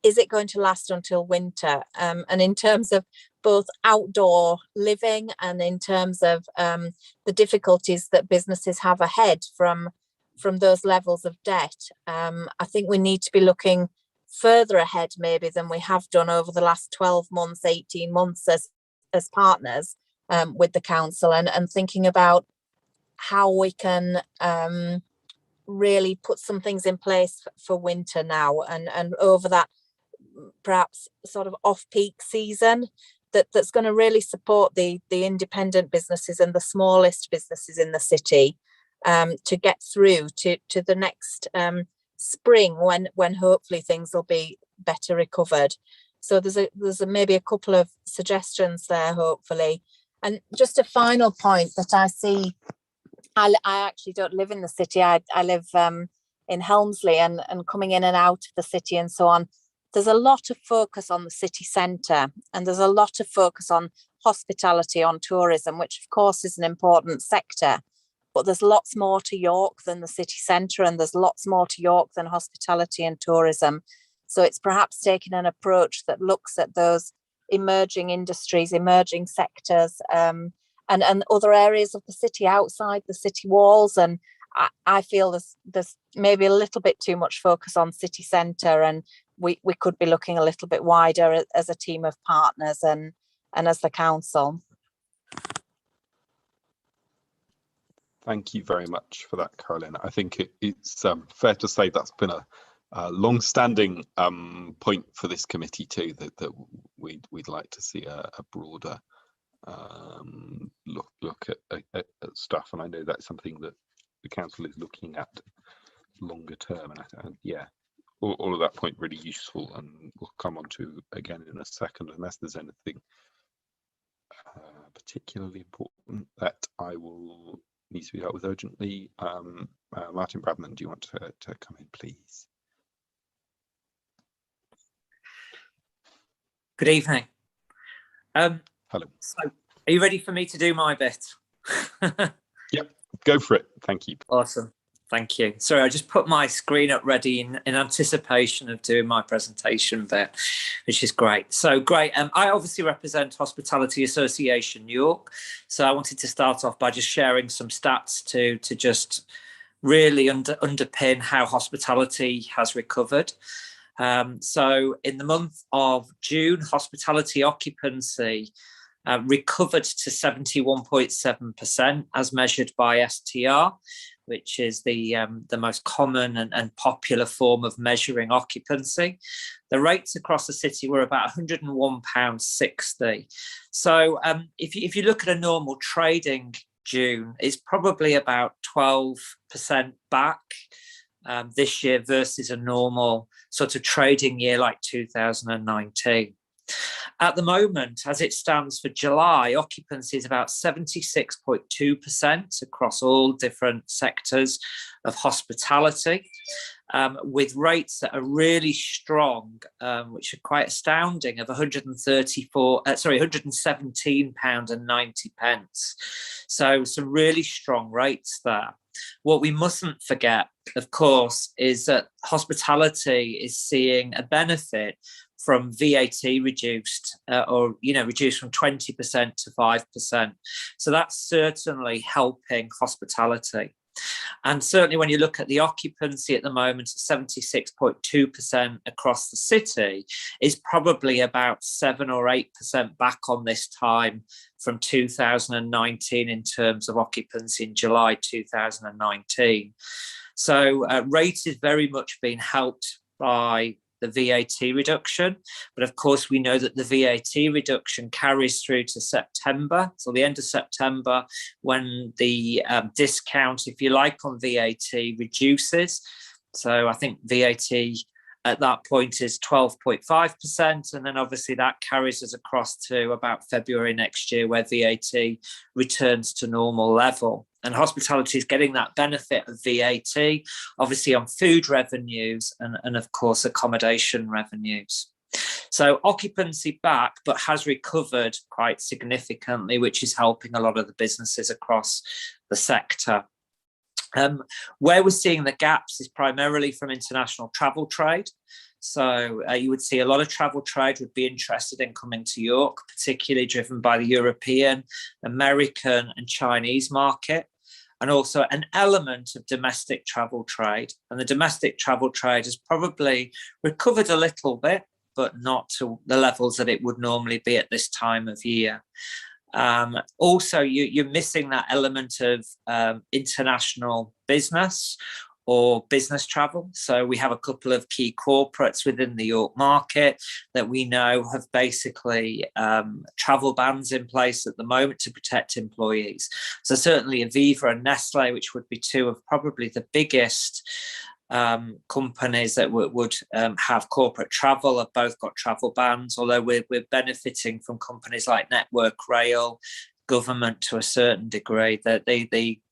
Speaker 8: is it going to last until winter? And in terms of both outdoor living and in terms of the difficulties that businesses have ahead from those levels of debt, I think we need to be looking further ahead maybe than we have done over the last 12 months, 18 months as partners with the council, and thinking about how we can really put some things in place for winter now and over that perhaps sort of off-peak season that's going to really support the independent businesses and the smallest businesses in the city to get through to the next spring when hopefully things will be better recovered. So there's maybe a couple of suggestions there, hopefully. And just a final point that I see, I actually don't live in the city. I live in Helmsley, and coming in and out of the city and so on. There's a lot of focus on the city centre, and there's a lot of focus on hospitality, on tourism, which of course is an important sector. But there's lots more to York than the city centre, and there's lots more to York than hospitality and tourism. So it's perhaps taking an approach that looks at those emerging industries, emerging sectors, and other areas of the city outside the city walls. And I feel there's maybe a little bit too much focus on city centre, and we could be looking a little bit wider as a team of partners and as the council.
Speaker 2: Thank you very much for that, Caroline. I think it's fair to say that's been a long-standing point for this committee too, that we'd like to see a broader look at stuff, and I know that's something that the council is looking at longer term, and yeah, all of that point really useful, and we'll come on to again in a second, unless there's anything particularly important that I will need to be dealt with urgently. Martin Bradman, do you want to come in, please?
Speaker 9: Good evening.
Speaker 2: Hello.
Speaker 9: So, are you ready for me to do my bit?
Speaker 2: Yep, go for it. Thank you.
Speaker 9: Awesome. Thank you. Sorry, I just put my screen up ready in anticipation of doing my presentation bit, which is great. So great. I obviously represent Hospitality Association York. So I wanted to start off by just sharing some stats to just really underpin how hospitality has recovered. So in the month of June, hospitality occupancy recovered to 71.7% as measured by STR, which is the most common and popular form of measuring occupancy, the rates across the city were about £101.60. So if you look at a normal trading June, it's probably about 12% back this year versus a normal sort of trading year like 2019. At the moment, as it stands for July, occupancy is about 76.2% across all different sectors of hospitality, with rates that are really strong, which are quite astounding, of £117.90. So some really strong rates there. What we mustn't forget, of course, is that hospitality is seeing a benefit from VAT reduced, reduced from 20% to 5%. So that's certainly helping hospitality. And certainly when you look at the occupancy at the moment of 76.2% across the city, is probably about 7 or 8% back on this time from 2019 in terms of occupancy in July 2019. So rate is very much being helped by the VAT reduction. But of course, we know that the VAT reduction carries through to September, so the end of September, when the discount, if you like, on VAT reduces. So I think VAT at that point is 12.5%. And then obviously that carries us across to about February next year, where VAT returns to normal level. And hospitality is getting that benefit of VAT, obviously on food revenues and of course, accommodation revenues. So occupancy back, but has recovered quite significantly, which is helping a lot of the businesses across the sector. Where we're seeing the gaps is primarily from international travel trade. So you would see a lot of travel trade would be interested in coming to York, particularly driven by the European, American and Chinese market, and also an element of domestic travel trade. And the domestic travel trade has probably recovered a little bit, but not to the levels that it would normally be at this time of year. Also, you're missing that element of international business or business travel. So we have a couple of key corporates within the York market that we know have basically travel bans in place at the moment to protect employees. So certainly Aviva and Nestle, which would be two of probably the biggest companies that would have corporate travel, have both got travel bans, although we're benefiting from companies like Network Rail, government to a certain degree, that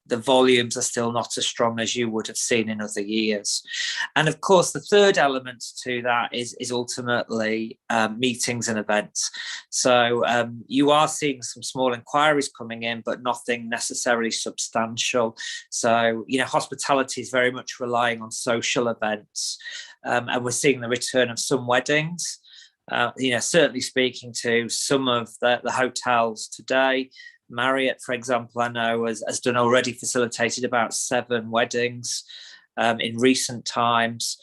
Speaker 9: the volumes are still not as strong as you would have seen in other years. And of course, the third element to that is ultimately meetings and events. So you are seeing some small inquiries coming in, but nothing necessarily substantial. So, hospitality is very much relying on social events. And we're seeing the return of some weddings. Certainly speaking to some of the hotels today. Marriott, for example, I know has done already facilitated about 7 weddings in recent times.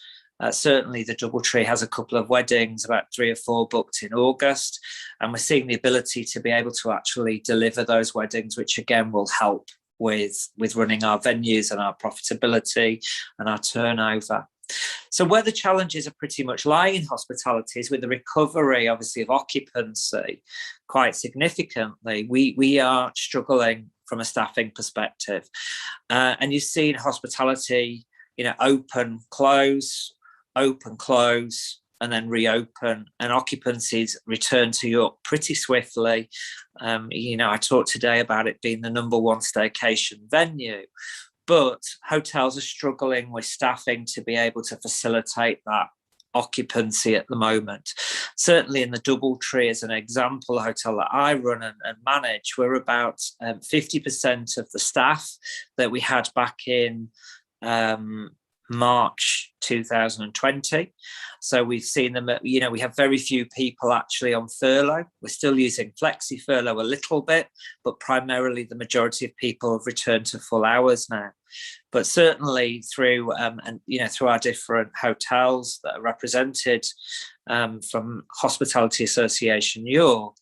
Speaker 9: Certainly the Doubletree has a couple of weddings, about 3 or 4 booked in August. And we're seeing the ability to be able to actually deliver those weddings, which again will help with running our venues and our profitability and our turnover. So where the challenges are pretty much lying in hospitality is with the recovery, obviously, of occupancy quite significantly. We are struggling from a staffing perspective. And you see in hospitality, open, close, and then reopen, and occupancies return to York pretty swiftly. I talked today about it being the #1 staycation venue. But hotels are struggling with staffing to be able to facilitate that occupancy at the moment. Certainly in the Doubletree, as an example, a hotel that I run and manage, we're about 50% of the staff that we had back in March 2020. So we've seen them, we have very few people actually on furlough. We're still using flexi furlough a little bit, but primarily the majority of people have returned to full hours now. But certainly through through our different hotels that are represented from Hospitality Association York,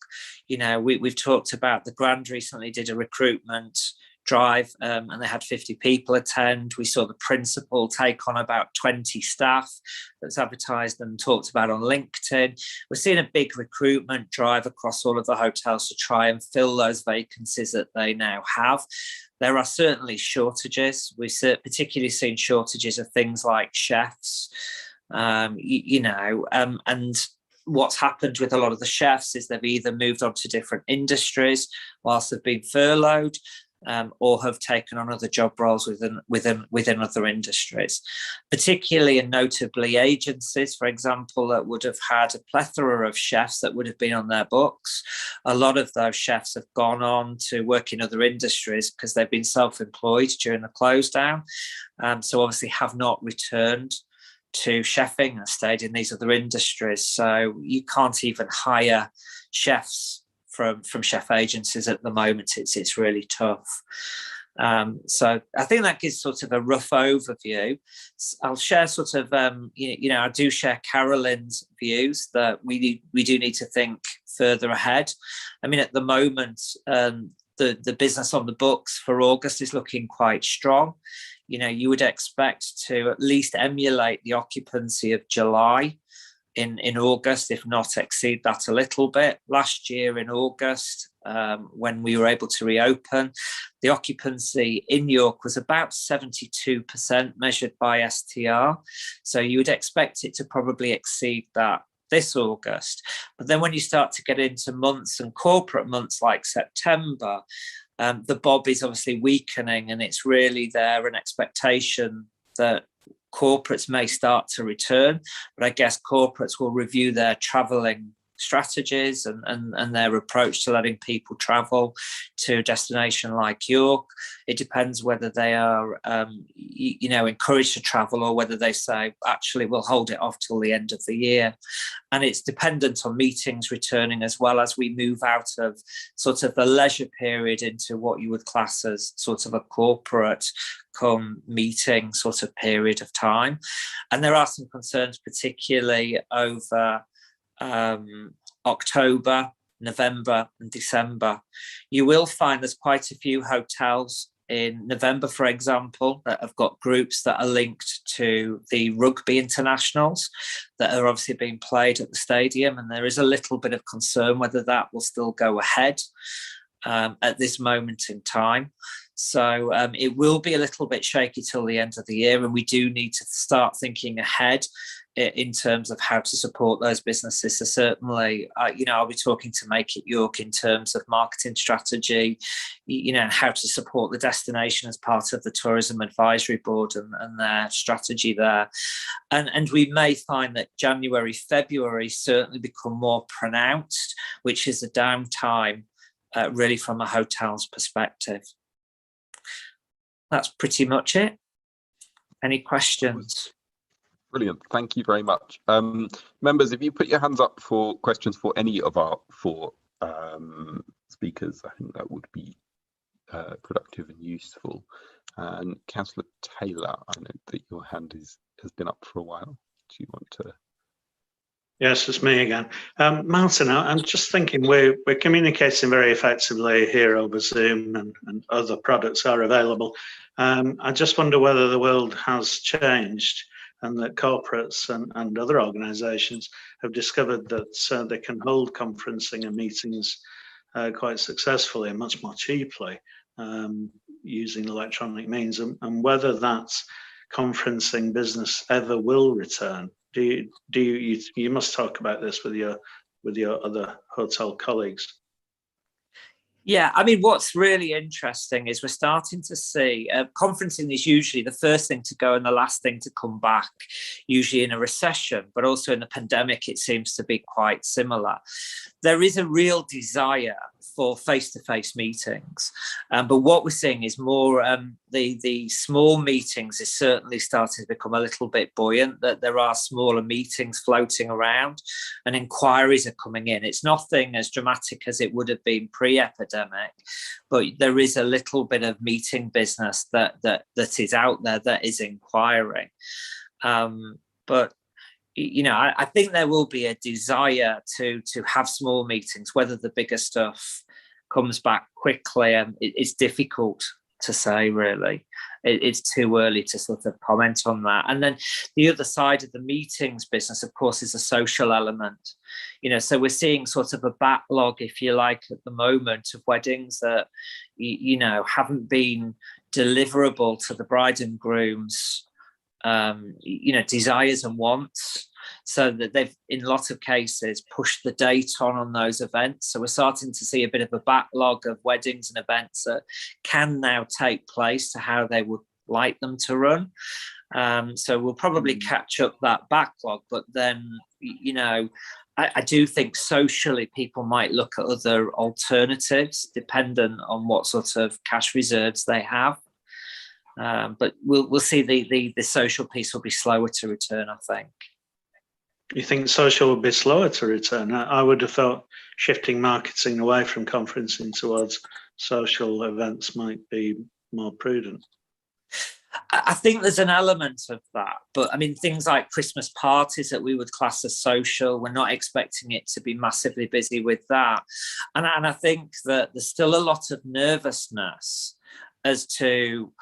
Speaker 9: we've talked about the Grand recently did a recruitment drive, and they had 50 people attend. We saw the principal take on about 20 staff that's advertised and talked about on LinkedIn. We're seeing a big recruitment drive across all of the hotels to try and fill those vacancies that they now have. There are certainly shortages. We've particularly seen shortages of things like chefs, and what's happened with a lot of the chefs is they've either moved on to different industries whilst they've been furloughed, or have taken on other job roles within other industries, particularly and notably agencies, for example, that would have had a plethora of chefs that would have been on their books. A lot of those chefs have gone on to work in other industries because they've been self-employed during the close down, so obviously have not returned to chefing and stayed in these other industries. So you can't even hire chefs from chef agencies at the moment. It's really tough. So I think that gives sort of a rough overview. I'll share sort of, I do share Carolyn's views that we do need to think further ahead. I mean, at the moment, the business on the books for August is looking quite strong. You would expect to at least emulate the occupancy of July in August, if not exceed that a little bit. Last year in August, when we were able to reopen, the occupancy in York was about 72% measured by STR. So you would expect it to probably exceed that this August. But then when you start to get into months and corporate months like September, the bob is obviously weakening, and it's really there an expectation that corporates may start to return, but I guess corporates will review their travelling strategies and their approach to letting people travel to a destination like York. It depends whether they are, encouraged to travel, or whether they say, actually, we'll hold it off till the end of the year. And it's dependent on meetings returning as well, as we move out of sort of the leisure period into what you would class as sort of a corporate come meeting sort of period of time. And there are some concerns, particularly over October, November and December. You will find there's quite a few hotels in November, for example, that have got groups that are linked to the rugby internationals that are obviously being played at the stadium, and there is a little bit of concern whether that will still go ahead at this moment in time. So it will be a little bit shaky till the end of the year, and we do need to start thinking ahead in terms of how to support those businesses. So certainly, I'll be talking to Make It York in terms of marketing strategy, how to support the destination as part of the Tourism Advisory Board and their strategy there. And we may find that January, February certainly become more pronounced, which is a downtime really from a hotel's perspective. That's pretty much it. Any questions?
Speaker 2: Brilliant. Thank you very much. Members, if you put your hands up for questions for any of our four speakers, I think that would be productive and useful. And Councillor Taylor, I know that your hand has been up for a while. Do you want to?
Speaker 1: Yes, it's me again. Martin, I'm just thinking we're communicating very effectively here over Zoom, and other products are available. I just wonder whether the world has changed, and that corporates and other organisations have discovered that they can hold conferencing and meetings quite successfully and much more cheaply using electronic means, and whether that conferencing business ever will return. You must talk about this with your other hotel colleagues.
Speaker 9: Yeah, I mean, what's really interesting is we're starting to see conferencing is usually the first thing to go and the last thing to come back, usually in a recession, but also in the pandemic, it seems to be quite similar. There is a real desire for face-to-face meetings, but what we're seeing is more the small meetings is certainly starting to become a little bit buoyant, that there are smaller meetings floating around and inquiries are coming in. It's nothing as dramatic as it would have been pre-epidemic, but there is a little bit of meeting business that is out there that is inquiring. But I think there will be a desire to have small meetings. Whether the bigger stuff comes back quickly, it's difficult to say, really. It's too early to sort of comment on that. And then the other side of the meetings business, of course, is a social element. So we're seeing sort of a backlog, if you like, at the moment of weddings that, haven't been deliverable to the bride and groom's, desires and wants. So that they've, in lots of cases, pushed the date on those events. So we're starting to see a bit of a backlog of weddings and events that can now take place to how they would like them to run. So we'll probably catch up that backlog. But then, I do think socially people might look at other alternatives dependent on what sort of cash reserves they have. But we'll see the social piece will be slower to return, I think.
Speaker 1: You think social will be slower to return? I would have thought shifting marketing away from conferencing towards social events might be more prudent.
Speaker 9: I think there's an element of that, but I mean, things like Christmas parties that we would class as social, we're not expecting it to be massively busy with that. And I think that there's still a lot of nervousness as to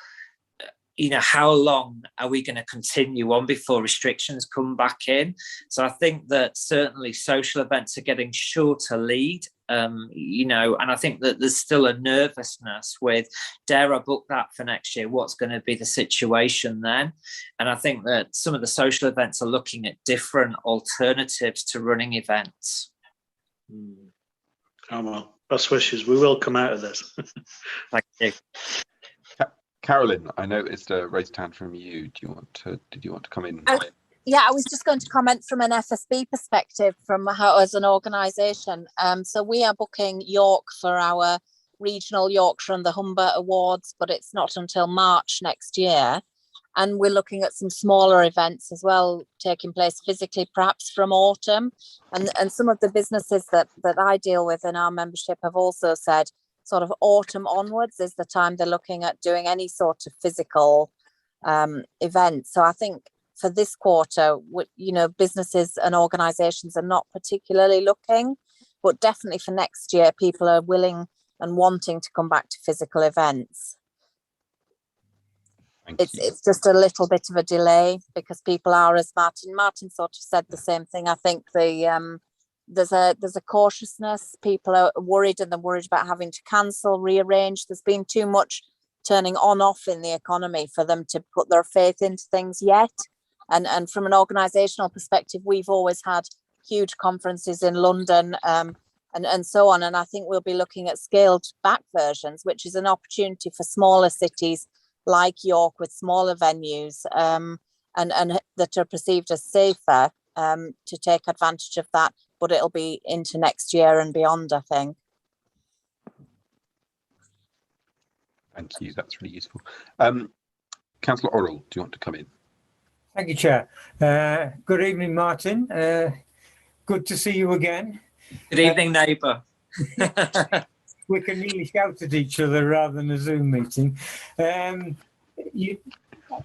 Speaker 9: how long are we going to continue on before restrictions come back in? So I think that certainly social events are getting shorter lead, and I think that there's still a nervousness with, dare I book that for next year? What's going to be the situation then? And I think that some of the social events are looking at different alternatives to running events.
Speaker 1: Oh, well, best wishes. We will come out of this.
Speaker 9: Thank you.
Speaker 2: Carolyn, I noticed a raised hand from you. Did you want to come in?
Speaker 8: Yeah, I was just going to comment from an FSB perspective, from how as an organisation. So we are booking York for our regional Yorkshire and the Humber Awards, but it's not until March next year. And we're looking at some smaller events as well taking place physically, perhaps from autumn. And some of the businesses that I deal with in our membership have also said sort of autumn onwards is the time they're looking at doing any sort of physical event. So I think for this quarter, businesses and organisations are not particularly looking, but definitely for next year, people are willing and wanting to come back to physical events. It's just a little bit of a delay because people are, as Martin sort of said the same thing. I think there's a cautiousness. People are worried, and they're worried about having to cancel, rearrange. There's been too much turning on off in the economy for them to put their faith into things yet. And from an organisational perspective, we've always had huge conferences in London and so on. And I think we'll be looking at scaled back versions, which is an opportunity for smaller cities like York with smaller venues and that are perceived as safer to take advantage of that. But it'll be into next year and beyond, I think.
Speaker 2: Thank you. That's really useful. Councillor Orrell, do you want to come in?
Speaker 10: Thank you, Chair. Good evening, Martin. Good to see you again.
Speaker 9: Good evening, neighbour.
Speaker 10: We can nearly shout at each other rather than a Zoom meeting.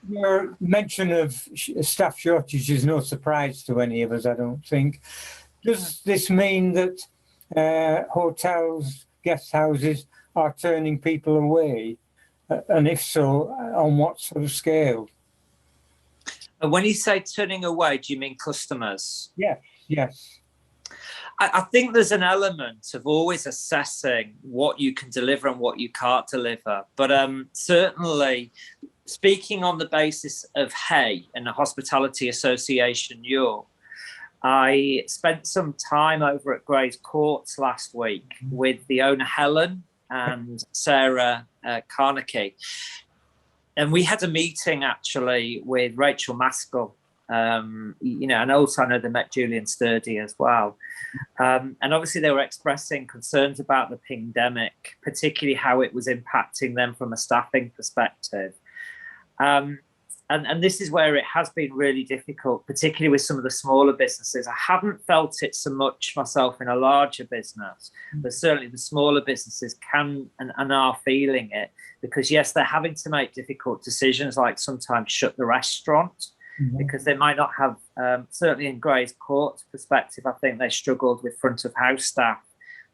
Speaker 10: Your mention of staff shortage is no surprise to any of us, I don't think. Does this mean that hotels, guest houses are turning people away? And if so, on what sort of scale?
Speaker 9: And when you say turning away, do you mean customers?
Speaker 10: Yes.
Speaker 9: I think there's an element of always assessing what you can deliver and what you can't deliver. But certainly, speaking on the basis of HEY and the Hospitality Association York, I spent some time over at Gray's Courts last week with the owner Helen and Sarah Carnegie. And we had a meeting actually with Rachel Maskell, and also I know they met Julian Sturdy as well. And obviously they were expressing concerns about the pandemic, particularly how it was impacting them from a staffing perspective. And this is where it has been really difficult, particularly with some of the smaller businesses. I haven't felt it so much myself in a larger business, but certainly the smaller businesses can and are feeling it because, yes, they're having to make difficult decisions, like sometimes shut the restaurant because they might not have, certainly in Gray's Court's perspective, I think they struggled with front of house staff.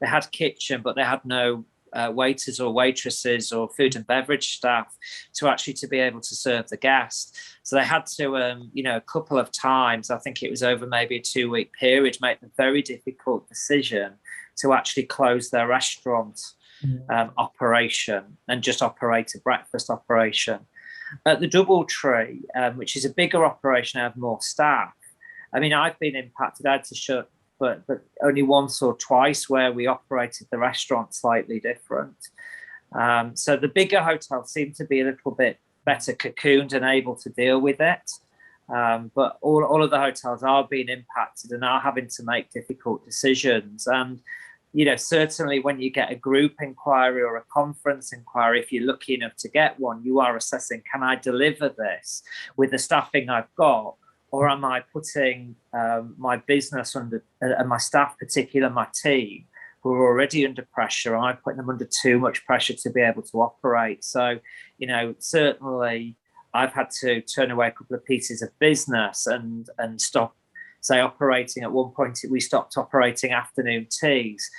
Speaker 9: They had kitchen, but they had no waiters or waitresses or food and beverage staff to actually to be able to serve the guest. So they had to, a couple of times, I think it was over maybe a 2-week period, make the very difficult decision to actually close their restaurant operation and just operate a breakfast operation. At the Doubletree, which is a bigger operation, I have more staff. I mean, I've been impacted. I had to shut, but only once or twice where we operated the restaurant slightly different. So the bigger hotels seem to be a little bit better cocooned and able to deal with it. But all of the hotels are being impacted and are having to make difficult decisions. And, certainly when you get a group inquiry or a conference inquiry, if you're lucky enough to get one, you are assessing, can I deliver this with the staffing I've got? Or am I putting my business under, and my staff, particularly my team, who are already under pressure, am I putting them under too much pressure to be able to operate? So, certainly I've had to turn away a couple of pieces of business and stop, say, operating. At one point, we stopped operating afternoon teas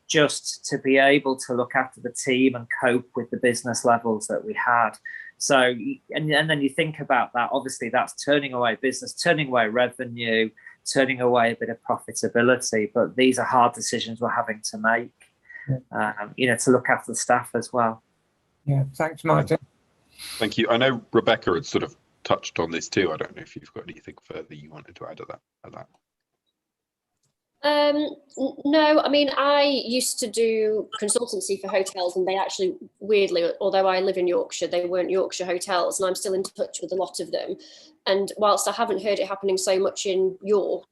Speaker 9: just to be able to look after the team and cope with the business levels that we had. So, and then you think about that, obviously that's turning away business, turning away revenue, turning away a bit of profitability. But these are hard decisions we're having to make, to look after the staff as well.
Speaker 10: Yeah, thanks, Martin.
Speaker 2: Thank you. I know Rebecca had sort of touched on this too. I don't know if you've got anything further you wanted to add to that.
Speaker 6: No, I mean, I used to do consultancy for hotels, and they actually, weirdly, although I live in Yorkshire, they weren't Yorkshire hotels, and I'm still in touch with a lot of them. And whilst I haven't heard it happening so much in York,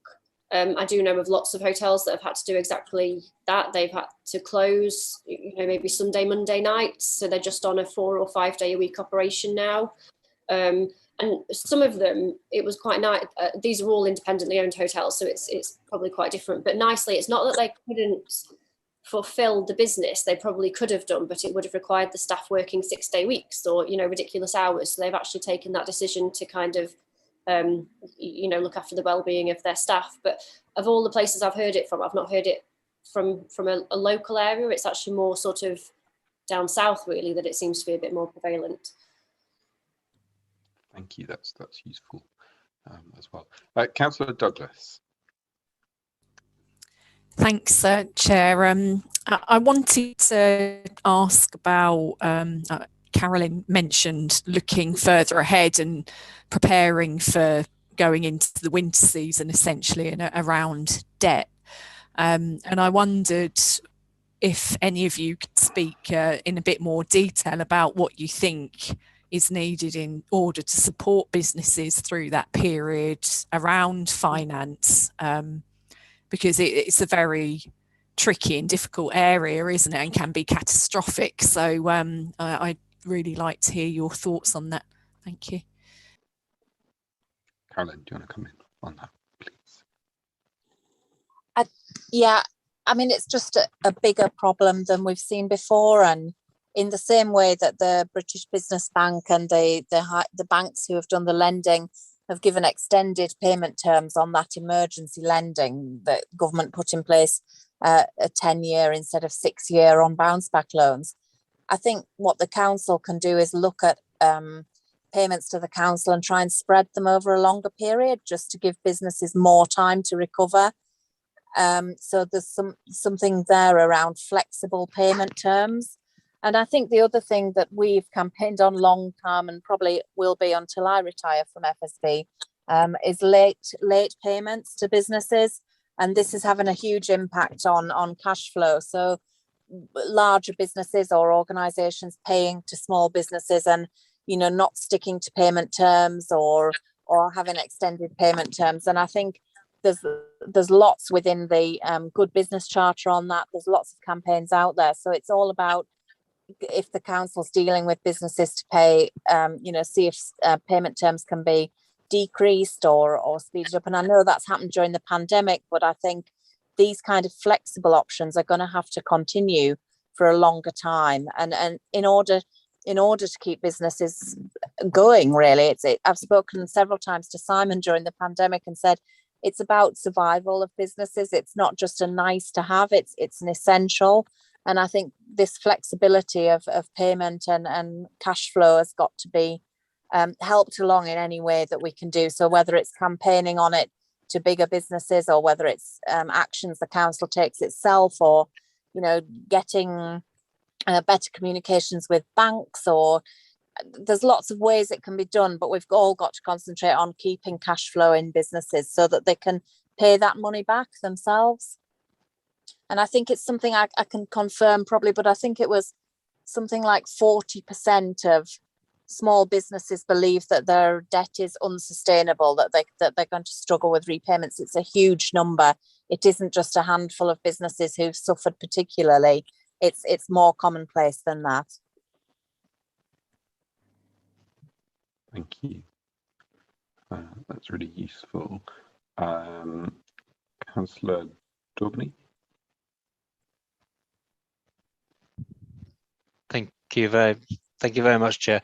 Speaker 6: I do know of lots of hotels that have had to do exactly that. They've had to close, maybe Sunday, Monday nights, so they're just on a 4 or 5 day a week operation now. And some of them, it was quite nice. These are all independently owned hotels, so it's probably quite different. But nicely, it's not that they couldn't fulfill the business. They probably could have done, but it would have required the staff working 6 day weeks or, ridiculous hours. So they've actually taken that decision to kind of, look after the well-being of their staff. But of all the places I've heard it from, I've not heard it from a local area. It's actually more sort of down south, really, that it seems to be a bit more prevalent.
Speaker 2: Thank you. That's useful as well. Councillor Douglas.
Speaker 11: Thanks, Chair. I wanted to ask about, Carolyn mentioned looking further ahead and preparing for going into the winter season, essentially, and around debt. And I wondered if any of you could speak in a bit more detail about what you think is needed in order to support businesses through that period around finance, because it's a very tricky and difficult area, isn't it, and can be catastrophic. So I'd really like to hear your thoughts on that. Thank you.
Speaker 2: Carolyn, do you want to come in on that, please?
Speaker 8: Yeah, I mean, it's just a bigger problem than we've seen before, and in the same way that the British Business Bank and the banks who have done the lending have given extended payment terms on that emergency lending that government put in place, a 10-year instead of 6-year on bounce back loans. I think what the council can do is look at payments to the council and try and spread them over a longer period, just to give businesses more time to recover. So there's something there around flexible payment terms. And I think the other thing that we've campaigned on long term, and probably will be until I retire from FSB, is late payments to businesses. And this is having a huge impact on cash flow. So larger businesses or organisations paying to small businesses and, not sticking to payment terms or having extended payment terms. And I think there's lots within the Good Business Charter on that. There's lots of campaigns out there. So it's all about, if the council's dealing with businesses to pay, see if payment terms can be decreased or speeded up. And I know that's happened during the pandemic, but I think these kind of flexible options are going to have to continue for a longer time. And in order to keep businesses going, really, I've spoken several times to Simon during the pandemic and said it's about survival of businesses. It's not just a nice to have; it's an essential. And I think this flexibility of payment and cash flow has got to be helped along in any way that we can do. So whether it's campaigning on it to bigger businesses, or whether it's actions the council takes itself, or, you know, getting better communications with banks, or there's lots of ways it can be done, but we've all got to concentrate on keeping cash flow in businesses so that they can pay that money back themselves. And I think it's something I can confirm probably, but I think it was something like 40% of small businesses believe that their debt is unsustainable, that they're going to struggle with repayments. It's a huge number. It isn't just a handful of businesses who've suffered particularly. It's more commonplace than that.
Speaker 2: Thank you. That's really useful. Councillor Daubney.
Speaker 12: Thank you very much, Chair.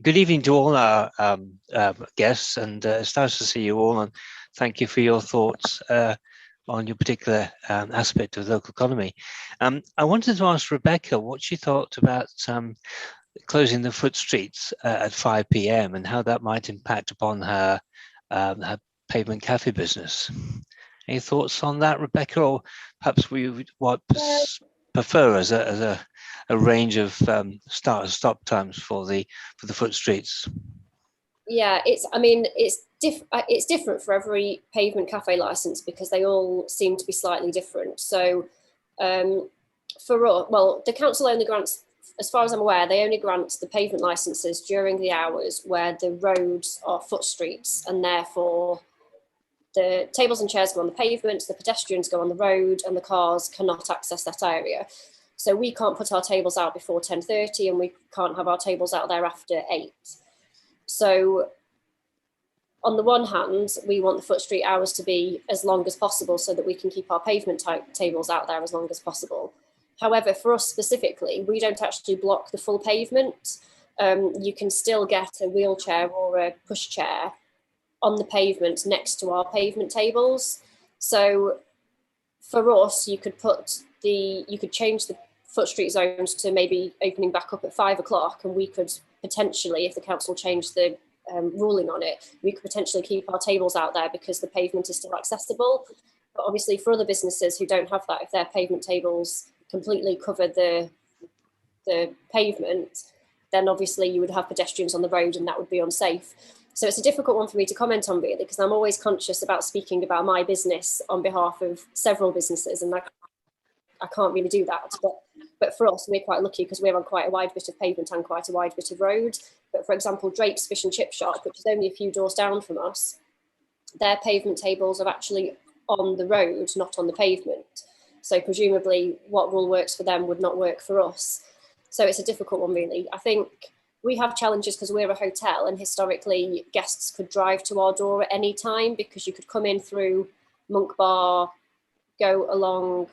Speaker 12: Good evening to all our guests, and it's nice to see you all, and thank you for your thoughts on your particular aspect of the local economy. I wanted to ask Rebecca what she thought about closing the foot streets at 5 p.m. and how that might impact upon her pavement cafe business. Any thoughts on that, Rebecca, or perhaps we would prefer as a range of start and stop times for the foot streets?
Speaker 6: Yeah, it's different for every pavement cafe license because they all seem to be slightly different. So for us, well, the council only grants, as far as I'm aware, they only grant the pavement licenses during the hours where the roads are foot streets, and therefore the tables and chairs go on the pavement, the pedestrians go on the road, and the cars cannot access that area. So we can't put our tables out before 10:30, and we can't have our tables out there after 8. So on the one hand, we want the foot street hours to be as long as possible so that we can keep our pavement tables out there as long as possible. However, for us specifically, we don't actually block the full pavement. You can still get a wheelchair or a pushchair on the pavement next to our pavement tables. So for us, you could change the foot street zones to maybe opening back up at 5 o'clock, and we could potentially, if the council changed the ruling on it, we could potentially keep our tables out there because the pavement is still accessible. But obviously for other businesses who don't have that, if their pavement tables completely cover the pavement, then obviously you would have pedestrians on the road and that would be unsafe. So it's a difficult one for me to comment on really, because I'm always conscious about speaking about my business on behalf of several businesses, and I can't really do that. But for us, we're quite lucky because we're on quite a wide bit of pavement and quite a wide bit of road. But for example, Drake's Fish and Chip Shop, which is only a few doors down from us, their pavement tables are actually on the road, not on the pavement. So presumably what rule works for them would not work for us. So it's a difficult one really. I think we have challenges because we're a hotel, and historically guests could drive to our door at any time because you could come in through Monk Bar, go along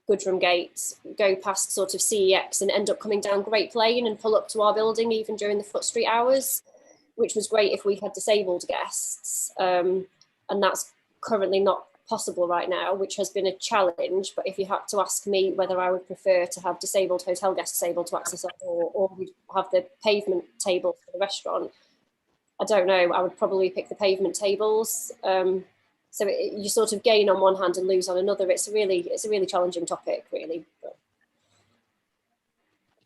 Speaker 6: Goodrum Gate, go past sort of CEX and end up coming down Great Plain and pull up to our building even during the foot street hours, which was great if we had disabled guests. And that's currently not possible right now, which has been a challenge. But if you had to ask me whether I would prefer to have disabled hotel guests able to access it, or we'd have the pavement tables for the restaurant, I don't know. I would probably pick the pavement tables. So you sort of gain on one hand and lose on another. It's a really challenging topic, really.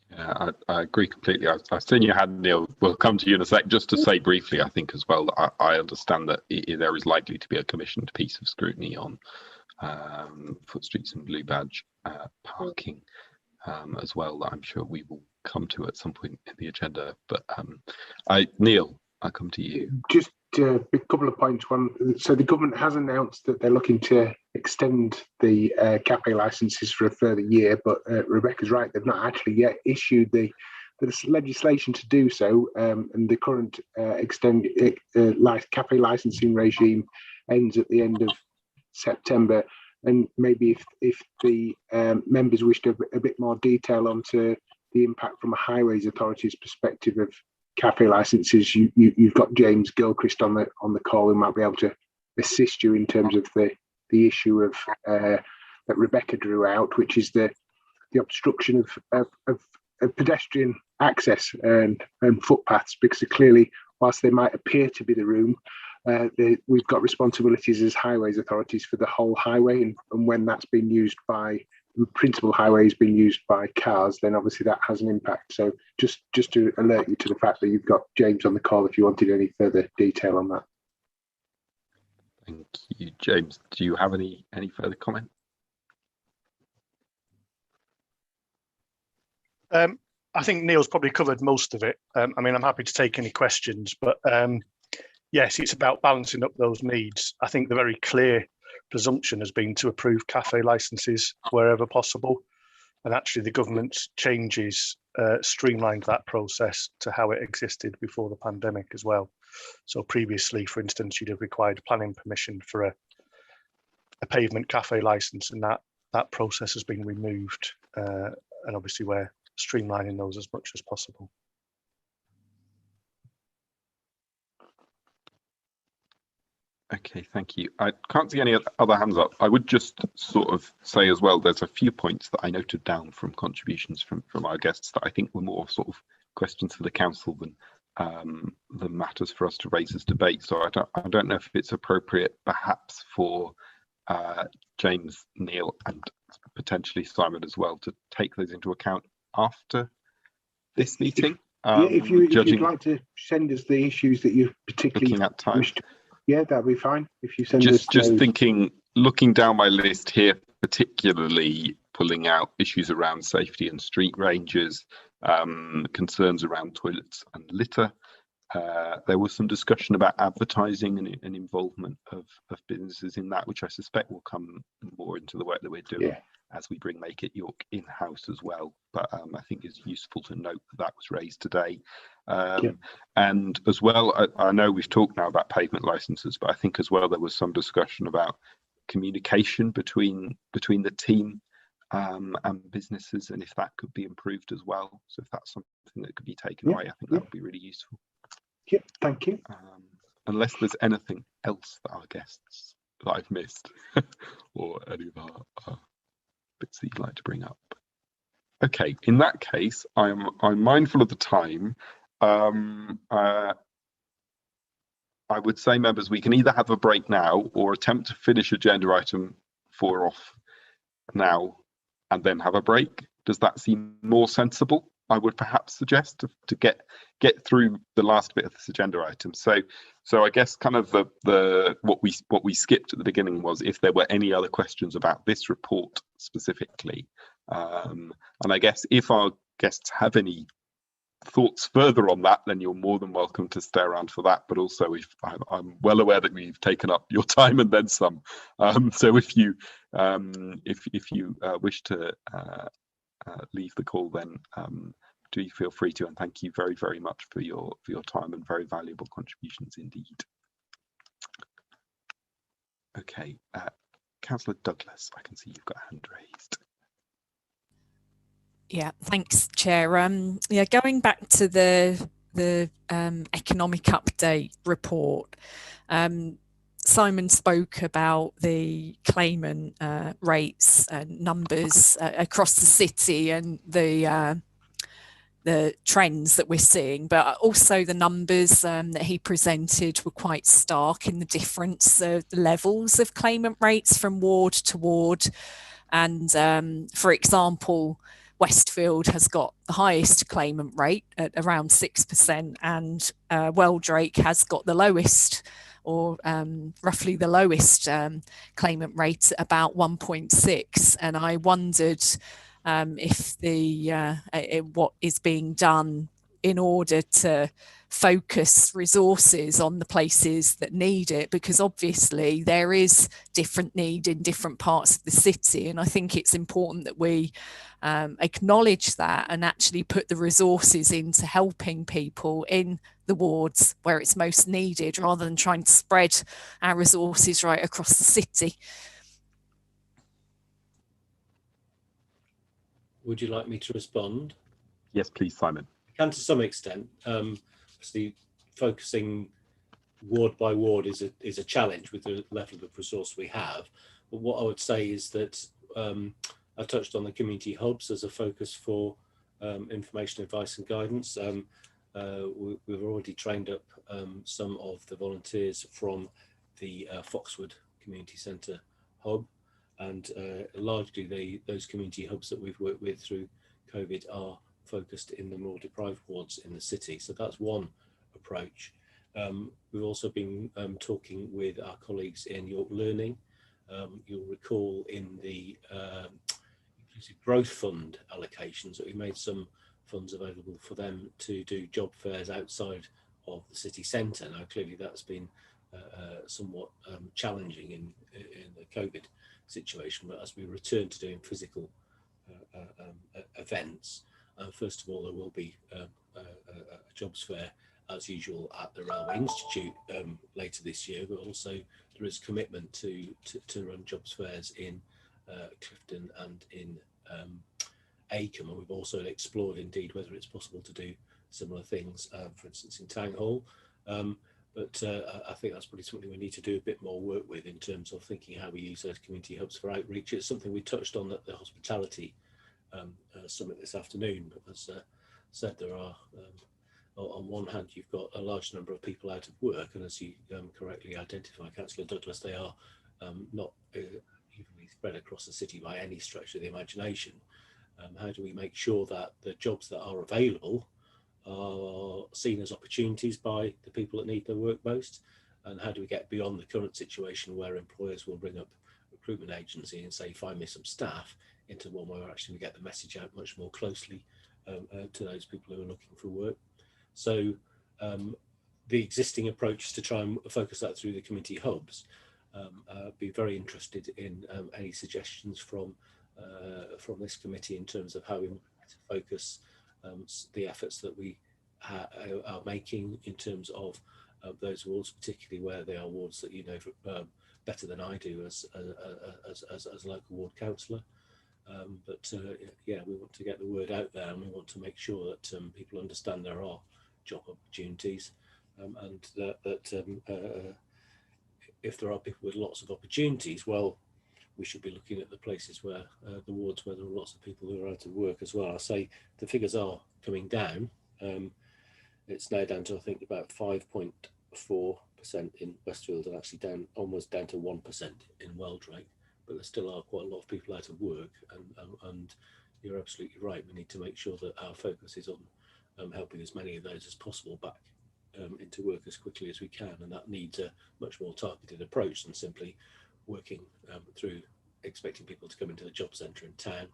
Speaker 2: Yeah, I agree completely. I've seen you had, Neil. We'll come to you in a sec. Just to say briefly, I think as well that I understand that there is likely to be a commissioned piece of scrutiny on foot streets and blue badge parking as well, that I'm sure we will come to at some point in the agenda. But Neil, I come to you.
Speaker 7: Just a couple of points. One, so the government has announced that they're looking to extend the cafe licenses for a further year, but Rebecca's right, they've not actually yet issued the legislation to do so, and the current cafe licensing regime ends at the end of September. And maybe if the members wish to have a bit more detail onto the impact from a Highways Authority's perspective of cafe licenses, you've got James Gilchrist on the call who might be able to assist you in terms of the issue of that Rebecca drew out, which is the the obstruction of pedestrian access and footpaths, because clearly, whilst they might appear to be the room, we've got responsibilities as highways authorities for the whole highway, and when that's been used by the principal highway is being used by cars, then obviously that has an impact. So just to alert you to the fact that you've got James on the call if you wanted any further detail on that.
Speaker 2: Thank you, James. Do you have any further comment?
Speaker 13: I think Neil's probably covered most of it. I mean, I'm happy to take any questions, but yes, it's about balancing up those needs. I think the very clear presumption has been to approve cafe licenses wherever possible. And actually the government's changes streamlined that process to how it existed before the pandemic as well. So previously, for instance, you'd have required planning permission for a pavement cafe license, and that process has been removed. And obviously we're streamlining those as much as possible.
Speaker 2: Okay, thank you. I can't see any other hands up. I would just sort of say as well, there's a few points that I noted down from contributions from our guests that I think were more sort of questions for the council than matters for us to raise as debate. So I don't know if it's appropriate perhaps for James, Neil and potentially Simon as well to take those into account after this meeting.
Speaker 7: If you'd like to send us the issues that you particularly
Speaker 2: looking at time.
Speaker 7: Yeah, that'd be fine. If you send
Speaker 2: just
Speaker 7: those.
Speaker 2: thinking, looking down my list here, particularly pulling out issues around safety and street ranges, concerns around toilets and litter. There was some discussion about advertising and involvement of businesses in that, which I suspect will come more into the work that we're doing as we bring Make It York in-house as well. But I think it's useful to note that was raised today. And as well, I know we've talked now about pavement licenses, but I think as well there was some discussion about communication between the team and businesses, and if that could be improved as well. So if that's something that could be taken away, I think that would be really useful.
Speaker 7: Yeah, thank you.
Speaker 2: Unless there's anything else that our guests that I've missed or any of our bits that you'd like to bring up. Okay, in that case, I'm mindful of the time. I would say, members, we can either have a break now or attempt to finish agenda item 4 off now and then have a break. Does that seem more sensible? I would perhaps suggest to get through the last bit of this agenda item. So I guess kind of the what we skipped at the beginning was if there were any other questions about this report specifically, and I guess if our guests have any thoughts further on that, then you're more than welcome to stay around for that. But also, if I'm well aware that we've taken up your time and then some. So if you wish to leave the call, then do feel free to, and thank you very, very much for your time and very valuable contributions indeed. Okay, Councillor Douglas, I can see you've got a hand raised.
Speaker 11: Yeah, thanks, Chair. Yeah, going back to the economic update report, Simon spoke about the claimant rates and numbers across the city and the trends that we're seeing, but also the numbers that he presented were quite stark in the difference of the levels of claimant rates from ward to ward. And for example, Westfield has got the highest claimant rate at around 6%, and Wheldrake has got the lowest, or roughly the lowest claimant rate at about 1.6. And I wondered if what is being done in order to focus resources on the places that need it, because obviously there is different need in different parts of the city, and I think it's important that we acknowledge that and actually put the resources into helping people in the wards where it's most needed, rather than trying to spread our resources right across the city.
Speaker 3: Would you like me to respond?
Speaker 2: Yes, please, Simon.
Speaker 3: I can to some extent. Obviously, focusing ward by ward is a challenge with the level of resource we have. But what I would say is that I touched on the community hubs as a focus for information, advice and guidance. We've already trained up some of the volunteers from the Foxwood Community Centre hub, and largely those community hubs that we've worked with through COVID are focused in the more deprived wards in the city. So that's one approach. We've also been talking with our colleagues in York Learning. You'll recall in the Inclusive Growth Fund allocations that we made some funds available for them to do job fairs outside of the city centre. Now, clearly that's been somewhat challenging in the COVID situation, but as we return to doing physical events, first of all, there will be a jobs fair as usual at the Railway Institute later this year, but also there is commitment to run jobs fairs in Clifton and in Acomb, and we've also explored indeed whether it's possible to do similar things, for instance in Town Hall. But I think that's probably something we need to do a bit more work with in terms of thinking how we use those community hubs for outreach. It's something we touched on at the hospitality summit this afternoon. But as said, there are on one hand you've got a large number of people out of work, and as you correctly identify, Councillor Douglas, they are not evenly spread across the city by any stretch of the imagination. How do we make sure that the jobs that are available are seen as opportunities by the people that need their work most, and how do we get beyond the current situation where employers will bring up recruitment agency and say find me some staff, into one where actually we get the message out much more closely to those people who are looking for work. So the existing approach is to try and focus that through the community hubs. I'd be very interested in any suggestions from this committee in terms of how we might focus the efforts that we are making in terms of those wards, particularly where they are wards that you know better than I do as a local ward councillor. Yeah, we want to get the word out there, and we want to make sure that people understand there are job opportunities, and that if there are people with lots of opportunities, well, we should be looking at the places where the wards where there are lots of people who are out of work as well. I say the figures are coming down. It's now down to, I think, about 5.4% in Westfield, and actually almost down to 1% in Weldrake. But there still are quite a lot of people out of work, and you're absolutely right. We need to make sure that our focus is on helping as many of those as possible back into work as quickly as we can, and that needs a much more targeted approach than simply working through expecting people to come into the job centre in town.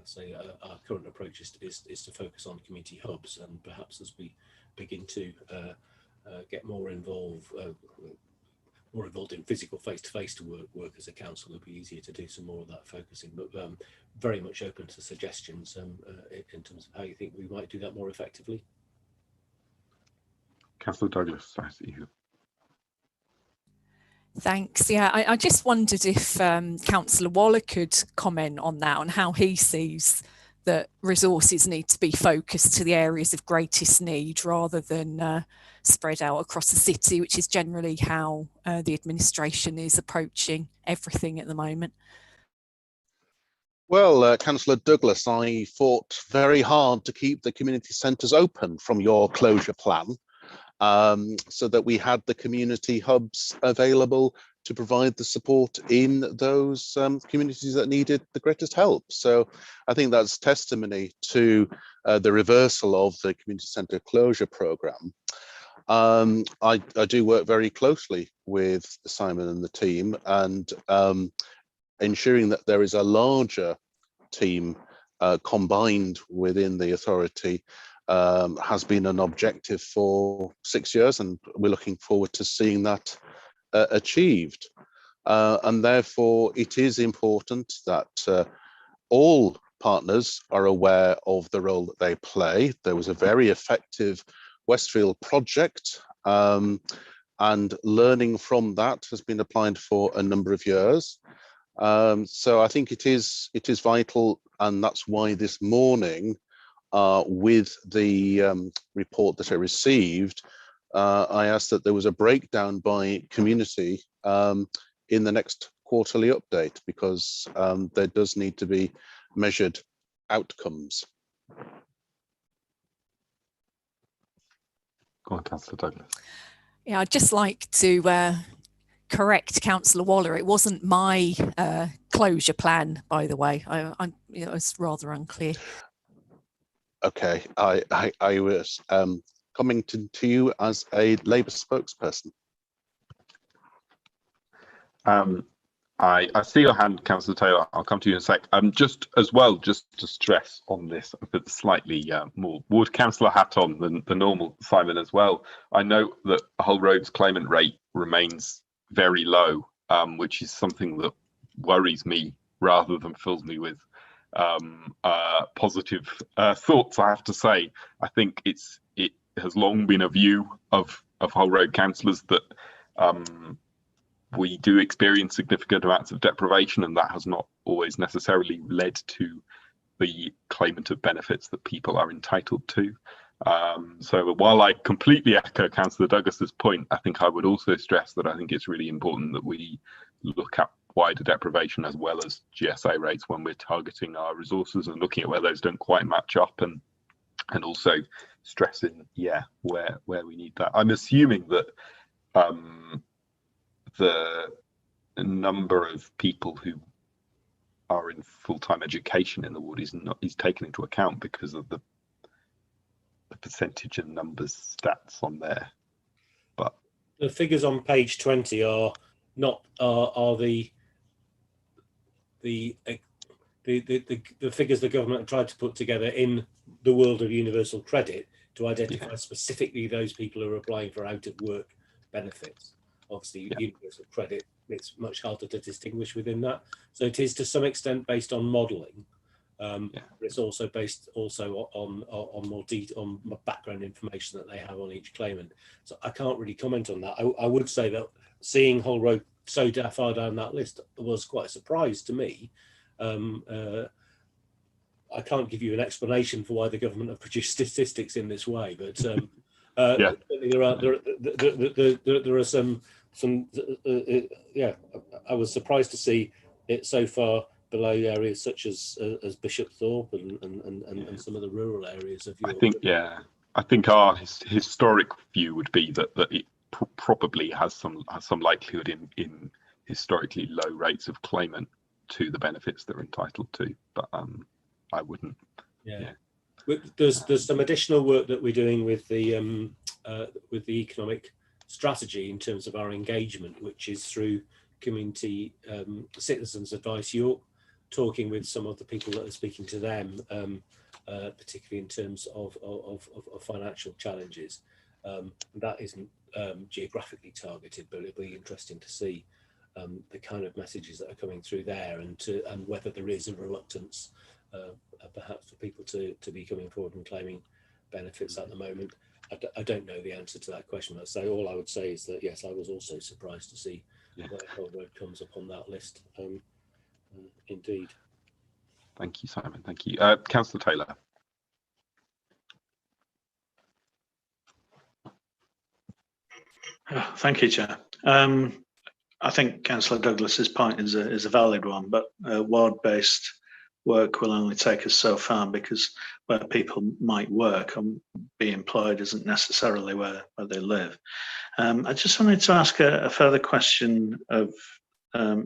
Speaker 3: So our current approach is to focus on community hubs, and perhaps as we begin to get more involved in physical face-to-face to work as a council, it'll be easier to do some more of that focusing. But very much open to suggestions in terms of how you think we might do that more effectively.
Speaker 2: Councillor Douglas, I see you.
Speaker 11: Thanks. Yeah, I just wondered if Councillor Waller could comment on that, on how he sees that resources need to be focused to the areas of greatest need rather than spread out across the city, which is generally how the administration is approaching everything at the moment.
Speaker 4: Well, Councillor Douglas, I fought very hard to keep the community centres open from your closure plan, so that we had the community hubs available to provide the support in those communities that needed the greatest help. So I think that's testimony to the reversal of the community centre closure programme. I do work very closely with Simon and the team, and ensuring that there is a larger team combined within the authority has been an objective for 6 years, and we're looking forward to seeing that achieved. And therefore it is important that all partners are aware of the role that they play. There was a very effective Westfield project, and learning from that has been applied for a number of years. So I think it is vital, and that's why this morning, with the report that I received, I asked that there was a breakdown by community in the next quarterly update, because there does need to be measured outcomes.
Speaker 2: Go on, Councillor Douglas.
Speaker 11: Yeah, I'd just like to correct Councillor Waller. It wasn't my closure plan, by the way. It was rather unclear.
Speaker 4: Okay, I was coming to you as a Labour spokesperson.
Speaker 2: I see your hand, Councillor Taylor. I'll come to you in a sec. Just as well, just to stress on this, a bit slightly more Ward Councillor hat on than the normal Simon as well. I know that Hull Road's claimant rate remains very low, which is something that worries me rather than fills me with positive thoughts. I have to say, I think it has long been a view of Hull Road councillors that we do experience significant amounts of deprivation, and that has not always necessarily led to the claimant of benefits that people are entitled to. So while I completely echo Councillor Douglas's point, I think I would also stress that I think it's really important that we look at wider deprivation as well as GSA rates when we're targeting our resources and looking at where those don't quite match up, and also stressing, where we need that. I'm assuming that the number of people who are in full-time education in the ward is taken into account because of the percentage and numbers stats on there. But
Speaker 3: the figures on page 20 are not the figures the government tried to put together in the world of universal credit to identify specifically those people who are applying for out of work benefits. Obviously, universal credit, it's much harder to distinguish within that. So it is to some extent based on modelling, but it's also based on more on background information that they have on each claimant. So I can't really comment on that. I would say that seeing Hull Road so far down that list was quite a surprise to me. I can't give you an explanation for why the government have produced statistics in this way, but there are some I was surprised to see it so far below areas such as Bishopthorpe and some of the rural areas of York.
Speaker 2: I think our historic view would be that it probably has some likelihood in historically low rates of claimant to the benefits they're entitled to, but I wouldn't.
Speaker 3: There's some additional work that we're doing with the economic strategy in terms of our engagement, which is through community citizens advice York, talking with some of the people that are speaking to them, particularly in terms of financial challenges. That isn't geographically targeted, but it'll be interesting to see the kind of messages that are coming through there, and whether there is a reluctance perhaps for people to be coming forward and claiming benefits at the moment. I don't know the answer to that question. So all I would say is that yes, I was also surprised to see where Hull Road comes up on that list. Indeed.
Speaker 2: Thank you, Simon. Thank you, Councillor Taylor.
Speaker 1: Thank you, Chair. I think Councillor Douglas's point is a valid one, but ward-based work will only take us so far, because where people might work and be employed isn't necessarily where they live. I just wanted to ask a further question of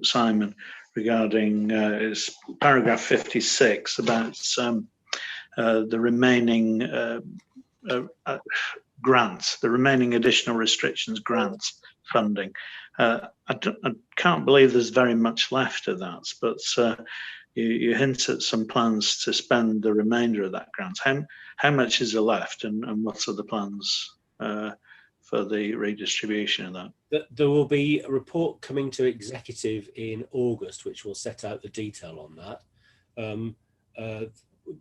Speaker 1: Simon regarding his paragraph 56 about the remaining grants, the remaining additional restrictions grants funding. I can't believe there's very much left of that, but you hint at some plans to spend the remainder of that grant. How much is there left, and what are the plans for the redistribution of that?
Speaker 3: There will be a report coming to executive in August, which will set out the detail on that.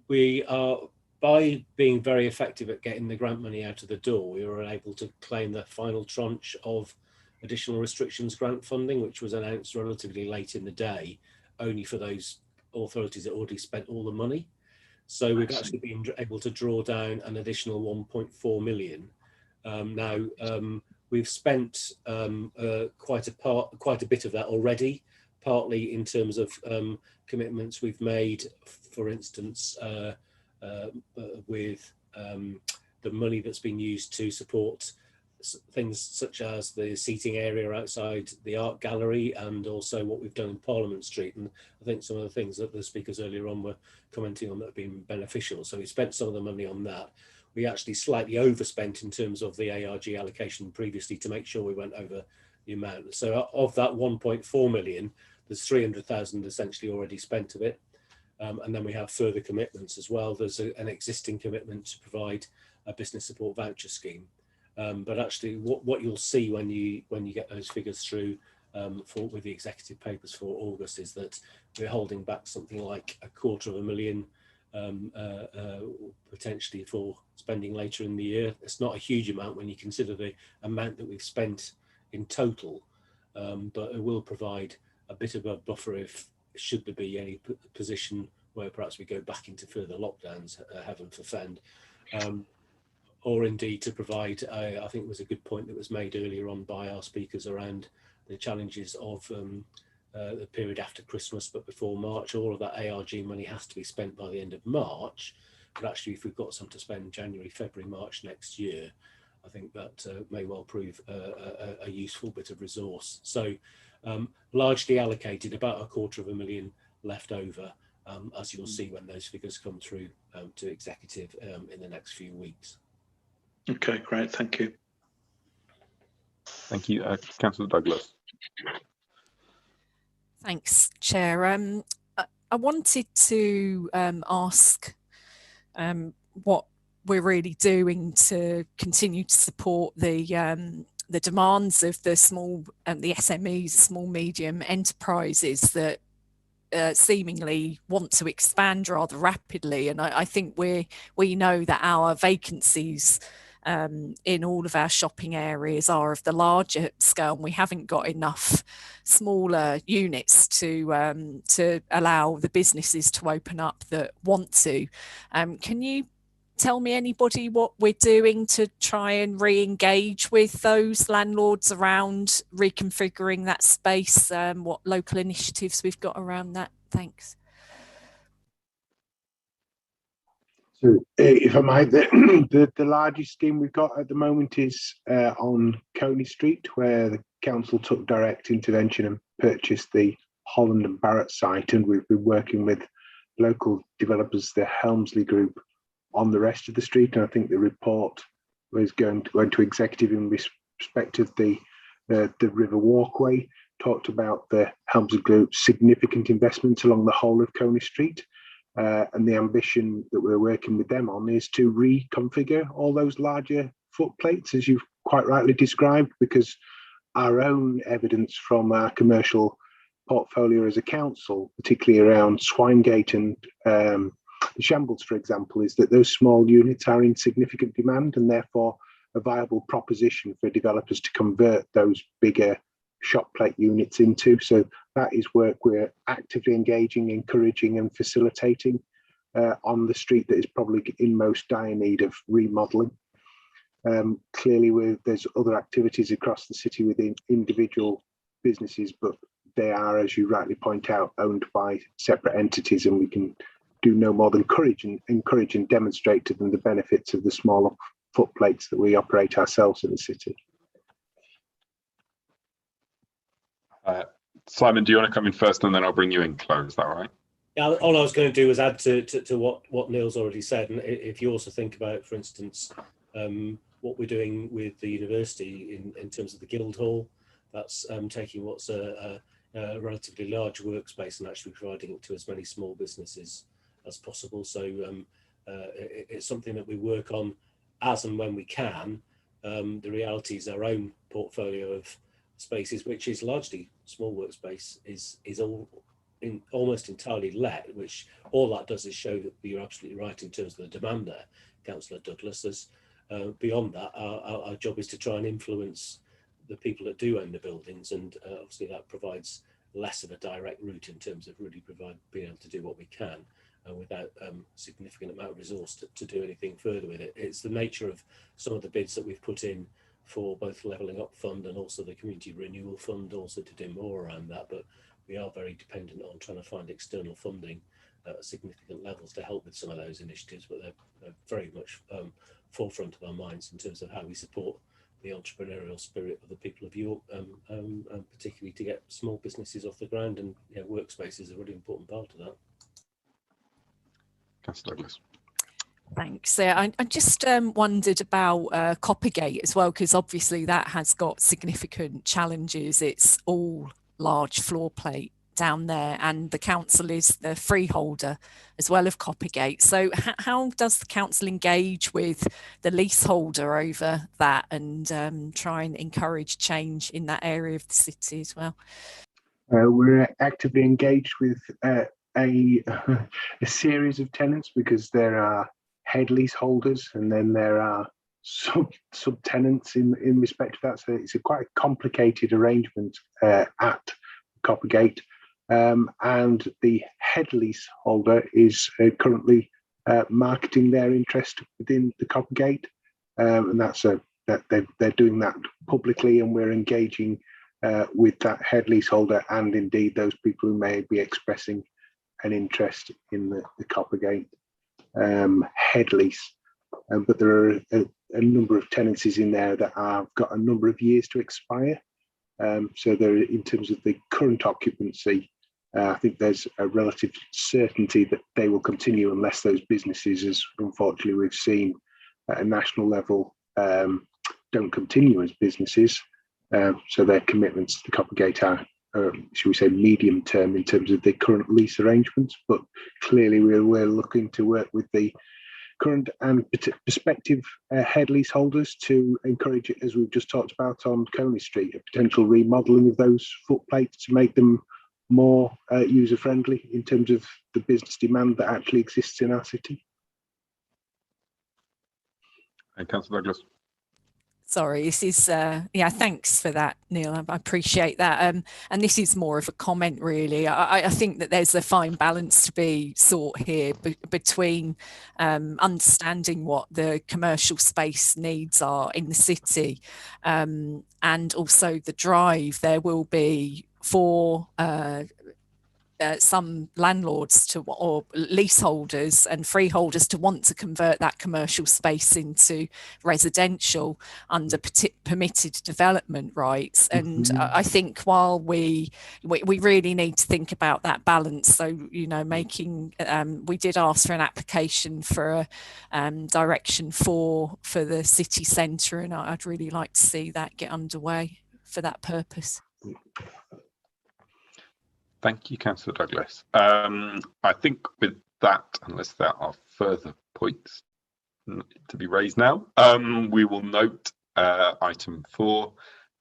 Speaker 3: We are, by being very effective at getting the grant money out of the door, we were able to claim the final tranche of additional restrictions grant funding, which was announced relatively late in the day, only for those authorities that already spent all the money. So we've actually been able to draw down an additional 1.4 million. Now we've spent quite a bit of that already, partly in terms of commitments we've made, for instance, with the money that's been used to support things such as the seating area outside the art gallery, and also what we've done in Parliament Street. And I think some of the things that the speakers earlier on were commenting on that have been beneficial. So we spent some of the money on that. We actually slightly overspent in terms of the ARG allocation previously to make sure we went over the amount. So of that 1.4 million, there's 300,000 essentially already spent of it. And then we have further commitments as well. There's an existing commitment to provide a business support voucher scheme. But actually what you'll see when you get those figures through with the executive papers for August is that we're holding back something like $250,000 potentially for spending later in the year. It's not a huge amount when you consider the amount that we've spent in total, but it will provide a bit of a buffer if should there be any position where perhaps we go back into further lockdowns, heaven forfend. Or indeed to provide, I think it was a good point that was made earlier on by our speakers around the challenges of the period after Christmas but before March. All of that ARG money has to be spent by the end of March, but actually if we've got some to spend January, February, March next year, I think that may well prove a useful bit of resource. So largely allocated, about $250,000 left over, as you'll see when those figures come through to executive in the next few weeks.
Speaker 1: Okay, great, thank you.
Speaker 2: Thank you. Councillor Douglas.
Speaker 11: Thanks, Chair. I wanted to ask what we're really doing to continue to support the demands of the small the SMEs, small medium enterprises that seemingly want to expand rather rapidly. And I think we know that our vacancies in all of our shopping areas are of the larger scale, and we haven't got enough smaller units to allow the businesses to open up that want to. Can you tell me, anybody, what we're doing to try and re-engage with those landlords around reconfiguring that space? What local initiatives we've got around that? Thanks.
Speaker 7: So, if I might, the largest scheme we've got at the moment is on Coney Street, where the council took direct intervention and purchased the Holland and Barrett site, and we've been working with local developers, the Helmsley Group, on the rest of the street. And I think the report was going to executive in respect of the River Walkway, talked about the Helmsley Group's significant investments along the whole of Coney Street. And the ambition that we're working with them on is to reconfigure all those larger footplates, as you've quite rightly described, because our own evidence from our commercial portfolio as a council, particularly around Swinegate and the Shambles, for example, is that those small units are in significant demand, and therefore a viable proposition for developers to convert those bigger shop plate units into. So that is work we're actively engaging, encouraging and facilitating on the street that is probably in most dire need of remodelling. Clearly there's other activities across the city within individual businesses, but they are, as you rightly point out, owned by separate entities, and we can do no more than encourage and demonstrate to them the benefits of the smaller footplates that we operate ourselves in the city.
Speaker 2: Simon, do you want to come in first, and then I'll bring you in, Chloe? Is that all right?
Speaker 3: Yeah, all I was going to do was add to what Neil's already said. And if you also think about, for instance, what we're doing with the university in terms of the Guildhall, that's taking what's a relatively large workspace and actually providing it to as many small businesses as possible. So it's something that we work on as and when we can. The reality is our own portfolio of spaces, which is largely small workspace, is almost entirely let, which all that does is show that you're absolutely right in terms of the demand there, Councillor Douglas. As beyond that, our job is to try and influence the people that do own the buildings, and obviously that provides less of a direct route in terms of really being able to do what we can without significant amount of resource to do anything further with it. It's the nature of some of the bids that we've put in for both Levelling Up Fund and also the Community Renewal Fund, also to do more around that. But we are very dependent on trying to find external funding at significant levels to help with some of those initiatives, but they're very much forefront of our minds in terms of how we support the entrepreneurial spirit of the people of York, particularly to get small businesses off the ground, and workspace is a really important part of that.
Speaker 2: Councillor Douglas.
Speaker 11: Thanks. I just wondered about Coppergate as well, because obviously that has got significant challenges. It's all large floor plate down there, and the council is the freeholder as well of Coppergate. So how does the council engage with the leaseholder over that and try and encourage change in that area of the city as well?
Speaker 7: We're actively engaged with a series of tenants, because there are head leaseholders and then there are subtenants in respect to that. So it's a quite complicated arrangement at Coppergate. And the head leaseholder is currently marketing their interest within the Coppergate, and they're doing that publicly, and we're engaging with that head leaseholder and indeed those people who may be expressing an interest in the Coppergate head lease. But there are a number of tenancies in there that have got a number of years to expire. So there, in terms of the current occupancy, I think there's a relative certainty that they will continue unless those businesses, as unfortunately we've seen at a national level, don't continue as businesses. So their commitments to the Coppergate are, should we say, medium term in terms of the current lease arrangements. But clearly we're looking to work with the current and prospective head leaseholders to encourage, as we've just talked about on Coney Street, a potential remodelling of those footplates to make them more user-friendly in terms of the business demand that actually exists in our city.
Speaker 2: And Councillor Douglas.
Speaker 11: Sorry, this is, yeah, thanks for that, Neil. I appreciate that. And this is more of a comment, really. I think that there's a fine balance to be sought here between understanding what the commercial space needs are in the city, and also the drive there will be for some landlords to, or leaseholders and freeholders, to want to convert that commercial space into residential under permitted development rights. And I think while we really need to think about that balance. So, you know, making, we did ask for an application for a direction for the city centre, and I'd really like to see that get underway for that purpose.
Speaker 2: Thank you, Councillor Douglas. I think with that, unless there are further points to be raised now, we will note item 4,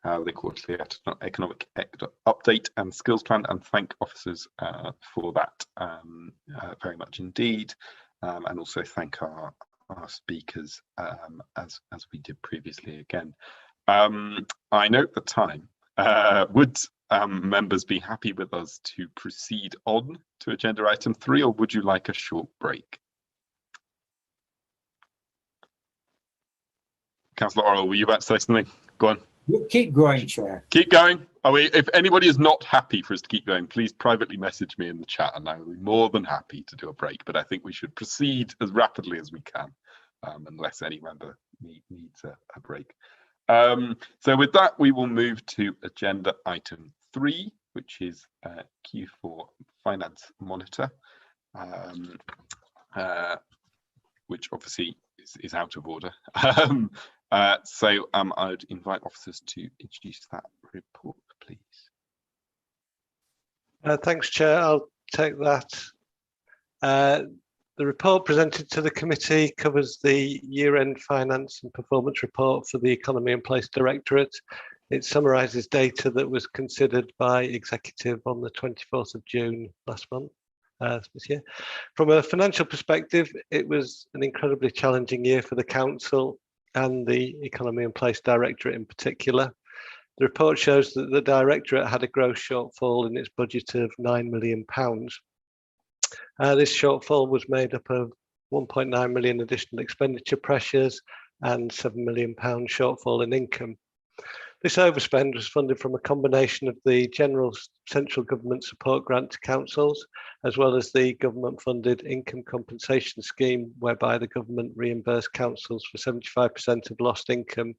Speaker 2: the quarterly economic update and skills plan, and thank officers for that very much indeed, and also thank our speakers as we did previously again. I note the time. Would members be happy with us to proceed on to agenda item 3, or would you like a short break? Councillor Orrell, were you about to say something? Go on.
Speaker 10: Keep going, Chair.
Speaker 2: Keep going. If anybody is not happy for us to keep going, please privately message me in the chat and I will be more than happy to do a break. But I think we should proceed as rapidly as we can, unless any member needs a break. So with that, we will move to agenda item 3, which is Q4 Finance Monitor, which obviously is out of order. So I would invite officers to introduce that report, please.
Speaker 14: Thanks, Chair. I'll take that. The report presented to the committee covers the year-end finance and performance report for the Economy and Place Directorate. It summarises data that was considered by Executive on the 24th of June last month, this year. From a financial perspective, it was an incredibly challenging year for the Council and the Economy and Place Directorate in particular. The report shows that the Directorate had a gross shortfall in its budget of £9 million. This shortfall was made up of 1.9 million additional expenditure pressures and £7 million shortfall in income. This overspend was funded from a combination of the general central government support grant to councils, as well as the government-funded income compensation scheme, whereby the government reimbursed councils for 75% of lost income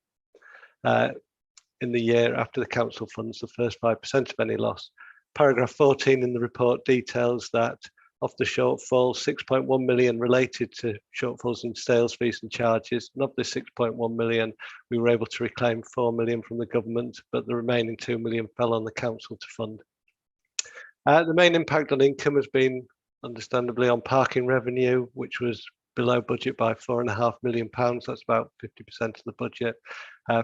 Speaker 14: in the year after the council funds the first 5% of any loss. Paragraph 14 in the report details that of the shortfall, 6.1 million related to shortfalls in sales fees and charges. And of this 6.1 million, we were able to reclaim 4 million from the government, but the remaining 2 million fell on the council to fund. The main impact on income has been, understandably, on parking revenue, which was below budget by £4.5 million. That's about 50% of the budget.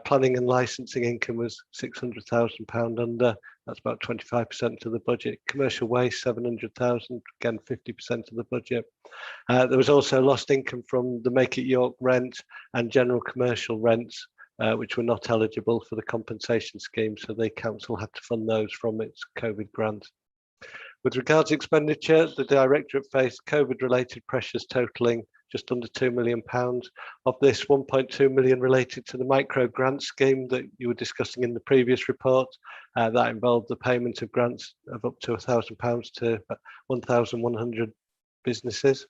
Speaker 14: Planning and licensing income was £600,000 under. That's about 25% of the budget. Commercial waste, 700,000, again 50% of the budget. There was also lost income from the Make It York rent and general commercial rents, which were not eligible for the compensation scheme, so the council had to fund those from its COVID grant. With regards to expenditure, the Directorate faced COVID-related pressures totalling just under £2 million. Of this, 1.2 million related to the micro grant scheme that you were discussing in the previous report. That involved the payment of grants of up to £1,000 to 1,100 businesses.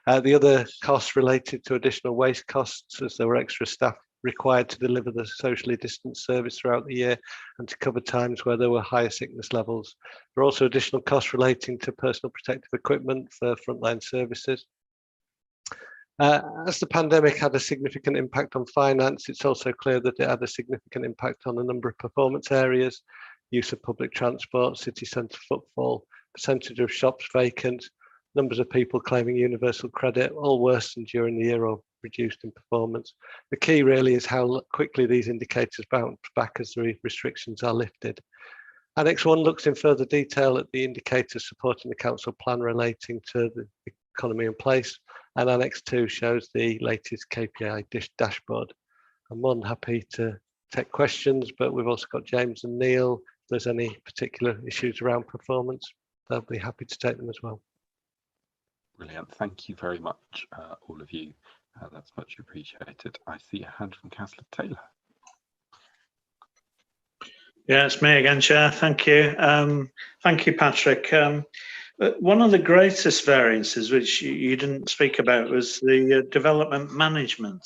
Speaker 14: The other costs related to additional waste costs, as there were extra staff required to deliver the socially distanced service throughout the year and to cover times where there were higher sickness levels. There are also additional costs relating to personal protective equipment for frontline services. As the pandemic had a significant impact on finance, it's also clear that it had a significant impact on a number of performance areas: use of public transport, city centre footfall, percentage of shops vacant, numbers of people claiming universal credit, all worsened during the year or reduced in performance. The key really is how quickly these indicators bounce back as the restrictions are lifted. Annex 1 looks in further detail at the indicators supporting the council plan relating to the economy in place, and Annex 2 shows the latest KPI dashboard. I'm more than happy to take questions, but we've also got James and Neil. If there's any particular issues around performance, they'll be happy to take them as well.
Speaker 2: Brilliant. Thank you very much, all of you. That's much appreciated. I see a hand from Councillor Taylor.
Speaker 1: Yeah, it's me again, Chair. Thank you. Thank you, Patrick. One of the greatest variances, which you didn't speak about, was the development management,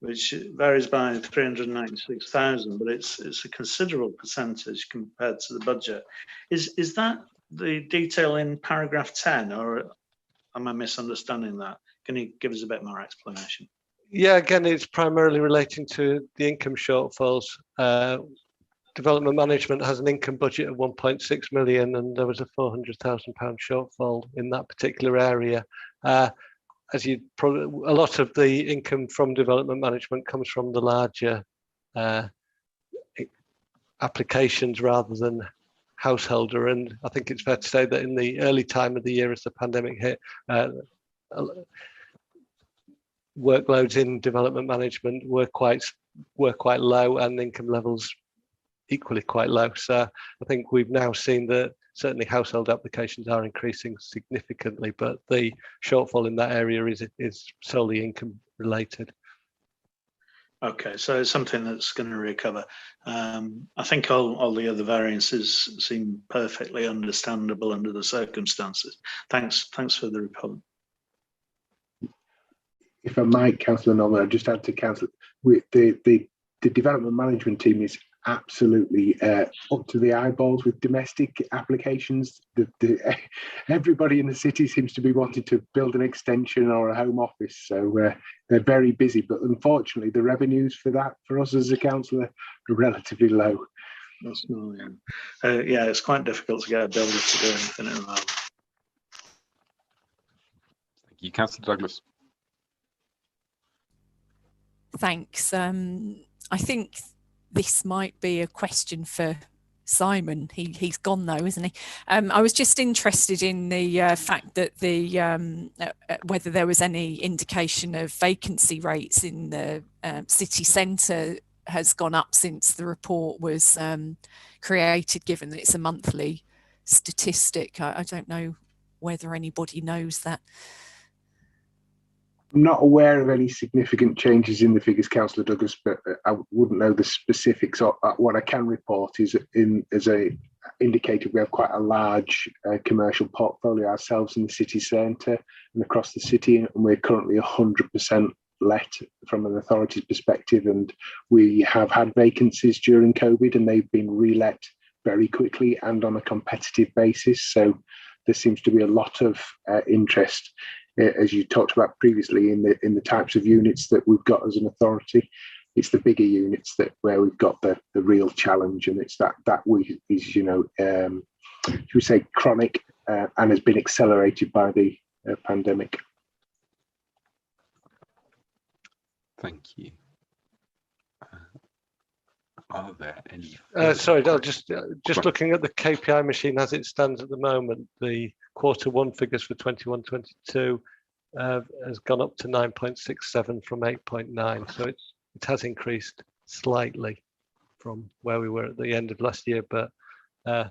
Speaker 1: which varies by 396,000, but it's a considerable percentage compared to the budget. Is that the detail in paragraph 10, or am I misunderstanding that? Can you give us a bit more explanation?
Speaker 14: Yeah, again, it's primarily relating to the income shortfalls. Development management has an income budget of 1.6 million, and there was a £400,000 shortfall in that particular area. As you probably, a lot of the income from development management comes from the larger applications rather than householder, and I think it's fair to say that in the early time of the year, as the pandemic hit, workloads in development management were quite low, and income levels equally quite low. So I think we've now seen that certainly household applications are increasing significantly, but the shortfall in that area is solely income related.
Speaker 1: Okay, so it's something that's going to recover. I think all the other variances seem perfectly understandable under the circumstances. Thanks for the report.
Speaker 7: If I might, Councillor Norman, I'd just add to Councillor, the development management team is absolutely up to the eyeballs with domestic applications. Everybody in the city seems to be wanting to build an extension or a home office, so they're very busy, but unfortunately the revenues for that for us as a council are relatively low.
Speaker 1: That's small, yeah. Yeah, it's quite difficult to get a builder to do anything at the moment.
Speaker 2: Thank you, Councillor Douglas.
Speaker 11: Thanks. I think this might be a question for Simon. He's gone though, isn't he? I was just interested in the fact that whether there was any indication of vacancy rates in the city centre has gone up since the report was created, given that it's a monthly statistic. I don't know whether anybody knows that.
Speaker 7: I'm not aware of any significant changes in the figures, Councillor Douglas, but I wouldn't know the specifics. What I can report is, as a indicated, we have quite a large commercial portfolio ourselves in the city centre and across the city, and we're currently 100% let from an authority's perspective, and we have had vacancies during COVID and they've been relet very quickly and on a competitive basis. So there seems to be a lot of interest, as you talked about previously, in the types of units that we've got as an authority. It's the bigger units where we've got the real challenge, and it's that is, should we say, chronic and has been accelerated by the pandemic.
Speaker 2: Thank you. Are there any?
Speaker 14: Sorry, I'll just looking at the KPI machine as it stands at the moment. The Q1 figures for 21-22 has gone up to 9.67 from 8.9, so it has increased slightly from where we were at the end of last year, but I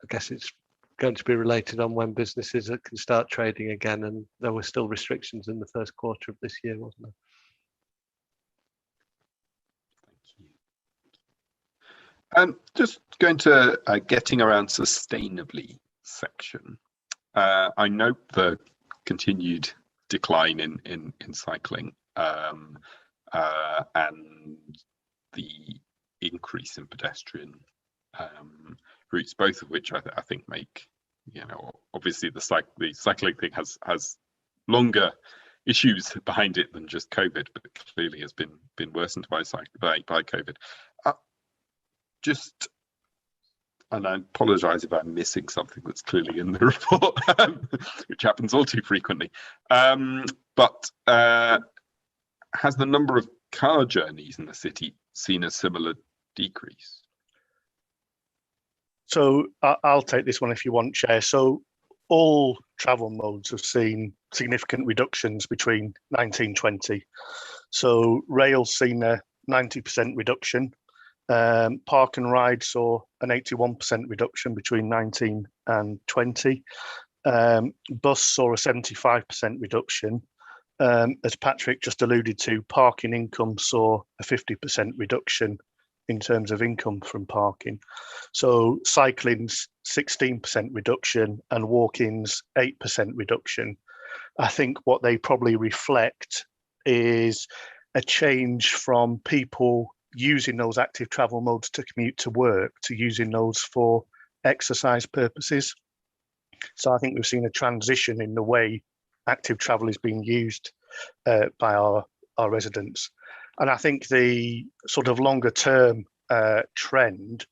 Speaker 14: guess it's going to be related on when businesses can start trading again, and there were still restrictions in the first quarter of this year, wasn't there?
Speaker 2: Just going to getting around sustainably section. I note the continued decline in cycling and the increase in pedestrian routes, both of which I think make, obviously the cycling thing has longer issues behind it than just COVID, but it clearly has been worsened by COVID. And I apologise if I'm missing something that's clearly in the report, which happens all too frequently. But has the number of car journeys in the city seen a similar decrease?
Speaker 13: So I'll take this one if you want, Chair. So all travel modes have seen significant reductions between 1920. So rail's seen a 90% reduction. Park and ride saw an 81% reduction between 19 and 20. Bus saw a 75% reduction. As Patrick just alluded to, parking income saw a 50% reduction in terms of income from parking. So cycling's 16% reduction and walk-ins 8% reduction. I think what they probably reflect is a change from people using those active travel modes to commute to work to using those for exercise purposes. So I think we've seen a transition in the way active travel is being used by our residents. And I think the sort of longer term trend,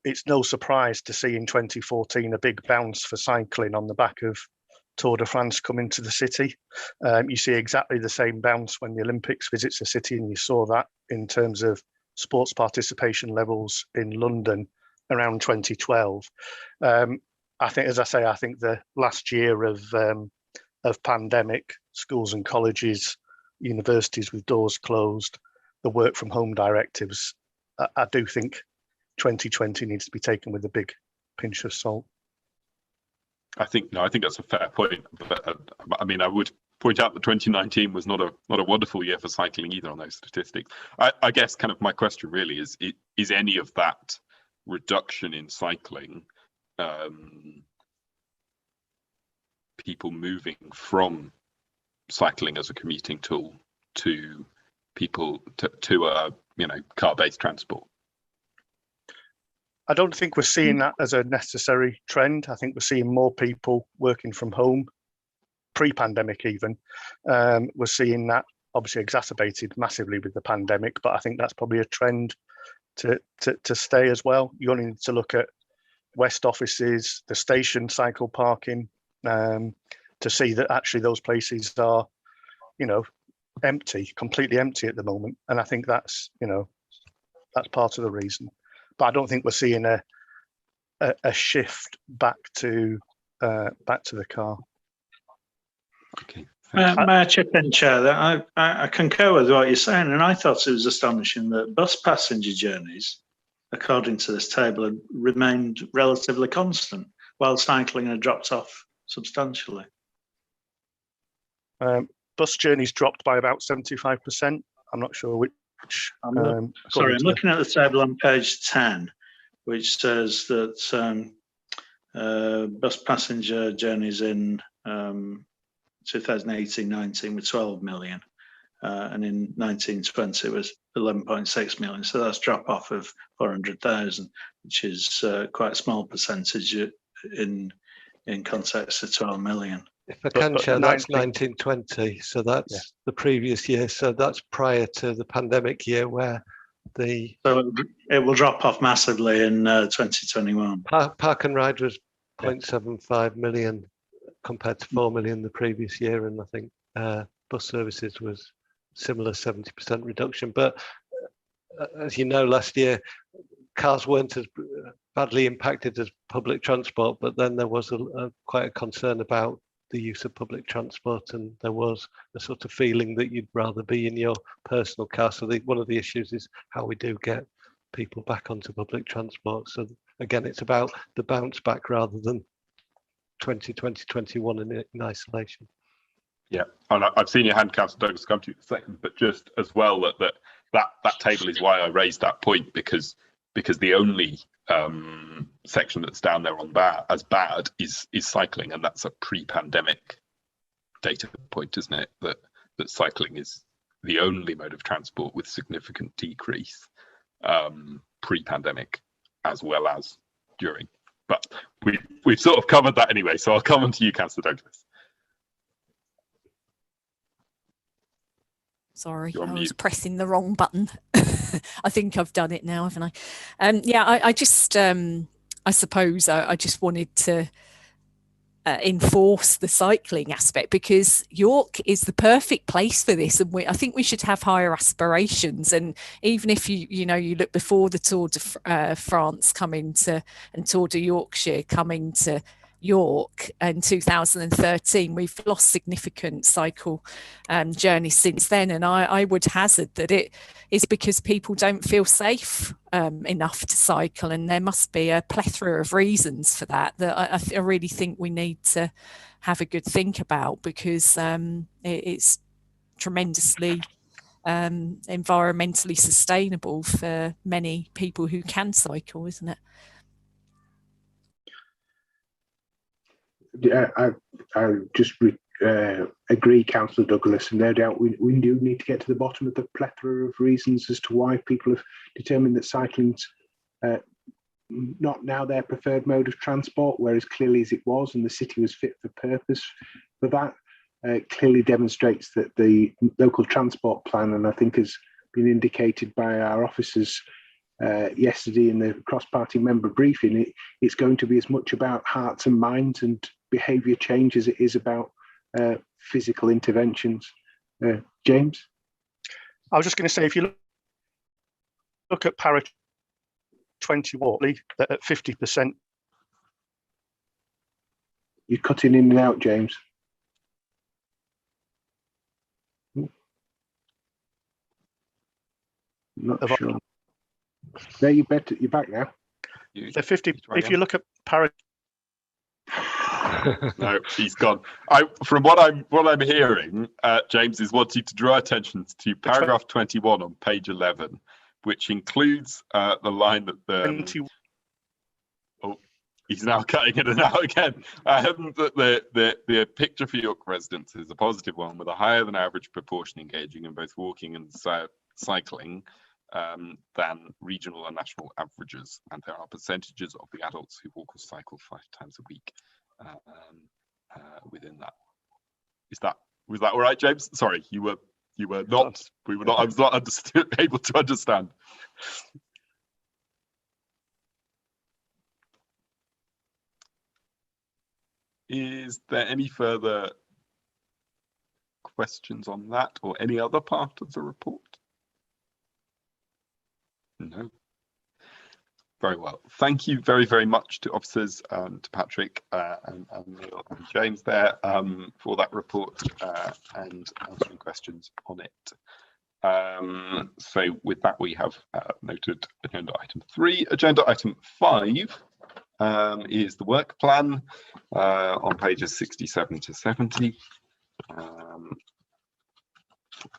Speaker 13: it's no surprise to see in 2014 a big bounce for cycling on the back of Tour de France coming to the city. You see exactly the same bounce when the Olympics visits the city, and you saw that in terms of sports participation levels in London around 2012. I think, as I say, I think the last year of pandemic, schools and colleges, universities with doors closed, the work from home directives, I do think 2020 needs to be taken with a big pinch of salt.
Speaker 2: I think that's a fair point. But I mean, I would point out that 2019 was not a wonderful year for cycling either on those statistics. I guess kind of my question really is any of that reduction in cycling people moving from cycling as a commuting tool to people to car-based transport?
Speaker 13: I don't think we're seeing that as a necessary trend. I think we're seeing more people working from home, pre-pandemic even. We're seeing that obviously exacerbated massively with the pandemic, but I think that's probably a trend to stay as well. You only need to look at West offices, the station cycle parking, to see that actually those places are, empty, completely empty at the moment. And I think that's part of the reason. But I don't think we're seeing a shift back to the car.
Speaker 2: Okay.
Speaker 1: May I chip in, Chair? That I concur with what you're saying, and I thought it was astonishing that bus passenger journeys, according to this table, had remained relatively constant, while cycling had dropped off substantially.
Speaker 13: bus journeys dropped by about 75%. I'm not sure which.
Speaker 1: Sorry, I'm looking at the table on page 10, which says that bus passenger journeys in 2018-19 were 12 million, and in 1920 was 11.6 million. So that's a drop off of 400,000, which is quite a small percentage in context of 12 million.
Speaker 14: If I can share, that's 1920, so that's the previous year. So that's prior to the pandemic year, where
Speaker 1: so it will drop off massively in 2021.
Speaker 14: Park and Ride was 0.75 million compared to 4 million the previous year, and I think bus services was similar 70% reduction. But as you know, last year cars weren't as badly impacted as public transport, but then there was quite a concern about the use of public transport, and there was a sort of feeling that you'd rather be in your personal car. So one of the issues is how we do get people back onto public transport. So again, it's about the bounce back rather than 2021 in isolation.
Speaker 2: Yeah, and I've seen your hand, Councillor Douglas, come to you in a second, but just as well that table is why I raised that point, because the only section that's down there on as bad is cycling, and that's a pre-pandemic data point, isn't it? That cycling is the only mode of transport with significant decrease pre-pandemic as well as during. But we've sort of covered that anyway, so I'll come on to you, Councillor Douglas.
Speaker 11: Sorry, I was pressing the wrong button. I think I've done it now, haven't I? Yeah, I just, I suppose I just wanted to enforce the cycling aspect, because York is the perfect place for this, and I think we should have higher aspirations. And even if you look before the Tour de France coming to, and Tour de Yorkshire coming to York in 2013, we've lost significant cycle journeys since then, and I would hazard that it is because people don't feel safe enough to cycle, and there must be a plethora of reasons for that I really think we need to have a good think about, because it's tremendously environmentally sustainable for many people who can cycle, isn't it?
Speaker 7: Yeah, I just agree, Councillor Douglas, and no doubt we do need to get to the bottom of the plethora of reasons as to why people have determined that cycling's not now their preferred mode of transport, whereas clearly as it was, and the city was fit for purpose for that, clearly demonstrates that the local transport plan, and I think has been indicated by our officers yesterday in the cross-party member briefing, it's going to be as much about hearts and minds and behaviour change as it is about physical interventions. James?
Speaker 13: I was just going to say, if you look at Para 20 Watley, at 50%.
Speaker 7: You're cutting in and out, James. Not sure. There, you're back now.
Speaker 13: The 50. If you look at Para.
Speaker 2: No, he's gone. From what I'm hearing, James is wanting to draw attention to paragraph 21 on page 11, which includes the line that he's now cutting it out again. That the picture for York residents is a positive one, with a higher than average proportion engaging in both walking and cycling than regional and national averages, and there are percentages of the adults who walk or cycle 5 times a week within that. Was that all right, James? Sorry, you were not. We were not. I was not able to understand. Is there any further questions on that or any other part of the report? No. Very well. Thank you very, very much to officers, to Patrick and Neil and James there for that report and answering questions on it. So with that, we have noted agenda item 3. Agenda item 5 is the work plan on pages 67 to 70.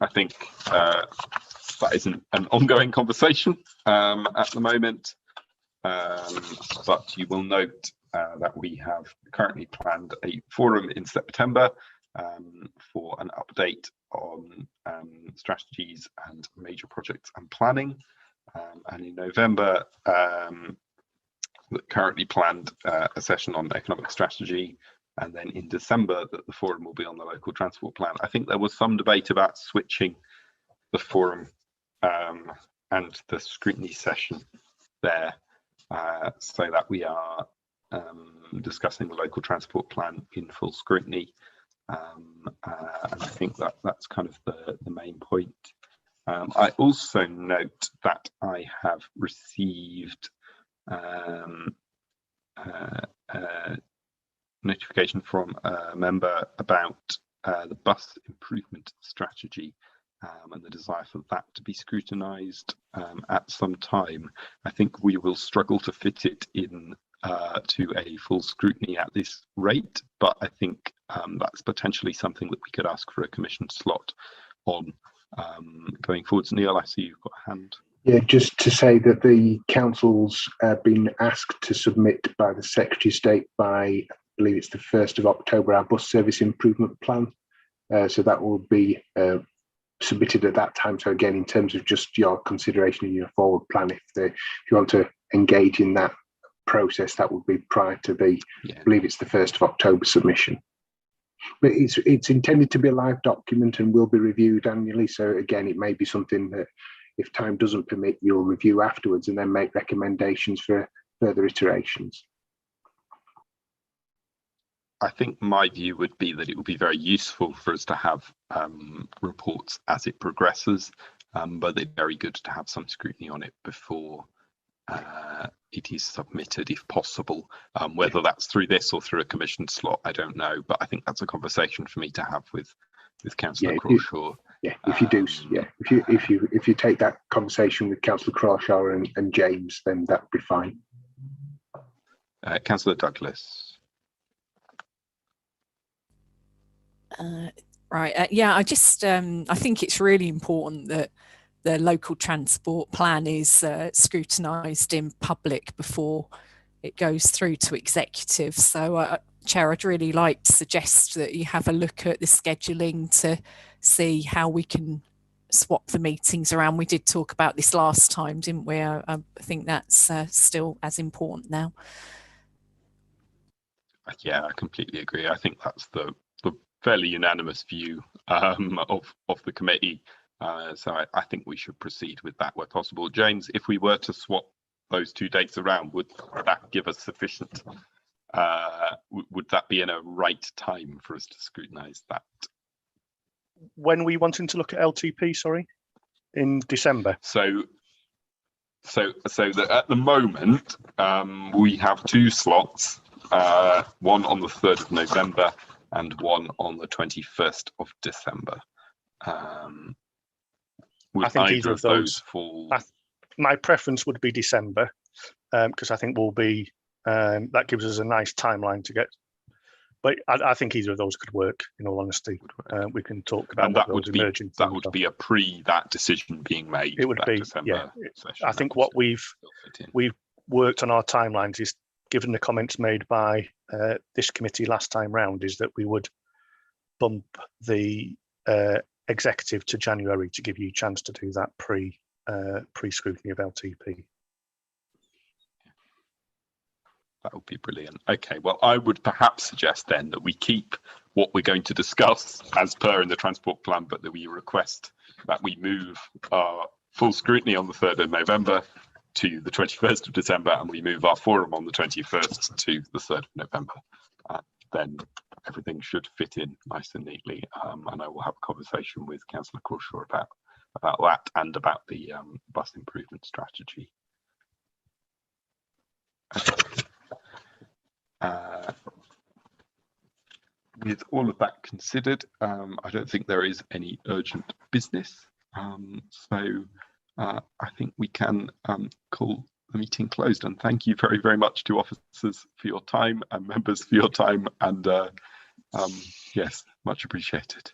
Speaker 2: I think that is an ongoing conversation at the moment, but you will note that we have currently planned a forum in September for an update on strategies and major projects and planning, and in November currently planned a session on economic strategy, and then in December that the forum will be on the local transport plan. I think there was some debate about switching the forum and the scrutiny session there, so that we are discussing the local transport plan in full scrutiny. And I think that that's kind of the main point. I also note that I have received notification from a member about the bus improvement strategy and the desire for that to be scrutinised at some time. I think we will struggle to fit it in to a full scrutiny at this rate, but I think that's potentially something that we could ask for a commission slot on going forwards. Neil, I see you've got a hand.
Speaker 7: Yeah, just to say that the council's been asked to submit by the Secretary of State by, I believe it's the 1st of October, our bus service improvement plan. So that will be submitted at that time. So again, in terms of just your consideration in your forward plan, if you want to engage in that process, that would be prior to the, I believe it's the 1st of October submission. But it's intended to be a live document and will be reviewed annually. So again, it may be something that, if time doesn't permit, you'll review afterwards and then make recommendations for further iterations.
Speaker 2: I think my view would be that it would be very useful for us to have reports as it progresses, but it's very good to have some scrutiny on it before it is submitted, if possible. Whether that's through this or through a commission slot, I don't know, but I think that's a conversation for me to have with Councillor Crawshaw.
Speaker 7: If you do, if you take that conversation with Councillor Crawshaw and James, then that'd be fine.
Speaker 2: Councillor Douglas.
Speaker 11: Right. Yeah, I just I think it's really important that the local transport plan is scrutinised in public before it goes through to executive. So, Chair, I'd really like to suggest that you have a look at the scheduling to see how we can swap the meetings around. We did talk about this last time, didn't we? I think that's still as important now.
Speaker 2: Yeah, I completely agree. I think that's the fairly unanimous view of the committee. So I think we should proceed with that where possible. James, if we were to swap those two dates around, would that give us sufficient? Would that be in a right time for us to scrutinise that?
Speaker 13: When we wanting to look at LTP, sorry, in December.
Speaker 2: So that at the moment we have two slots, one on the 3rd of November and one on the 21st of December.
Speaker 13: I think either of those
Speaker 2: fall.
Speaker 13: My preference would be December, because I think we'll be that gives us a nice timeline to get. But I think either of those could work. In all honesty, we can talk about
Speaker 2: that would be a pre that decision being made.
Speaker 13: It would be December session. I think what we've worked on our timelines is, given the comments made by this committee last time round, is that we would bump the executive to January to give you a chance to do that pre scrutiny of LTP.
Speaker 2: That would be brilliant. Okay, well, I would perhaps suggest then that we keep what we're going to discuss as per in the transport plan, but that we request that we move our full scrutiny on the 3rd of November to the 21st of December, and we move our forum on the 21st to the 3rd of November. Then everything should fit in nice and neatly, and I will have a conversation with Councillor Crawshaw about that and about the bus improvement strategy. With all of that considered, I don't think there is any urgent business, so I think we can call the meeting closed, and thank you very, very much to officers for your time and members for your time, and yes, much appreciated.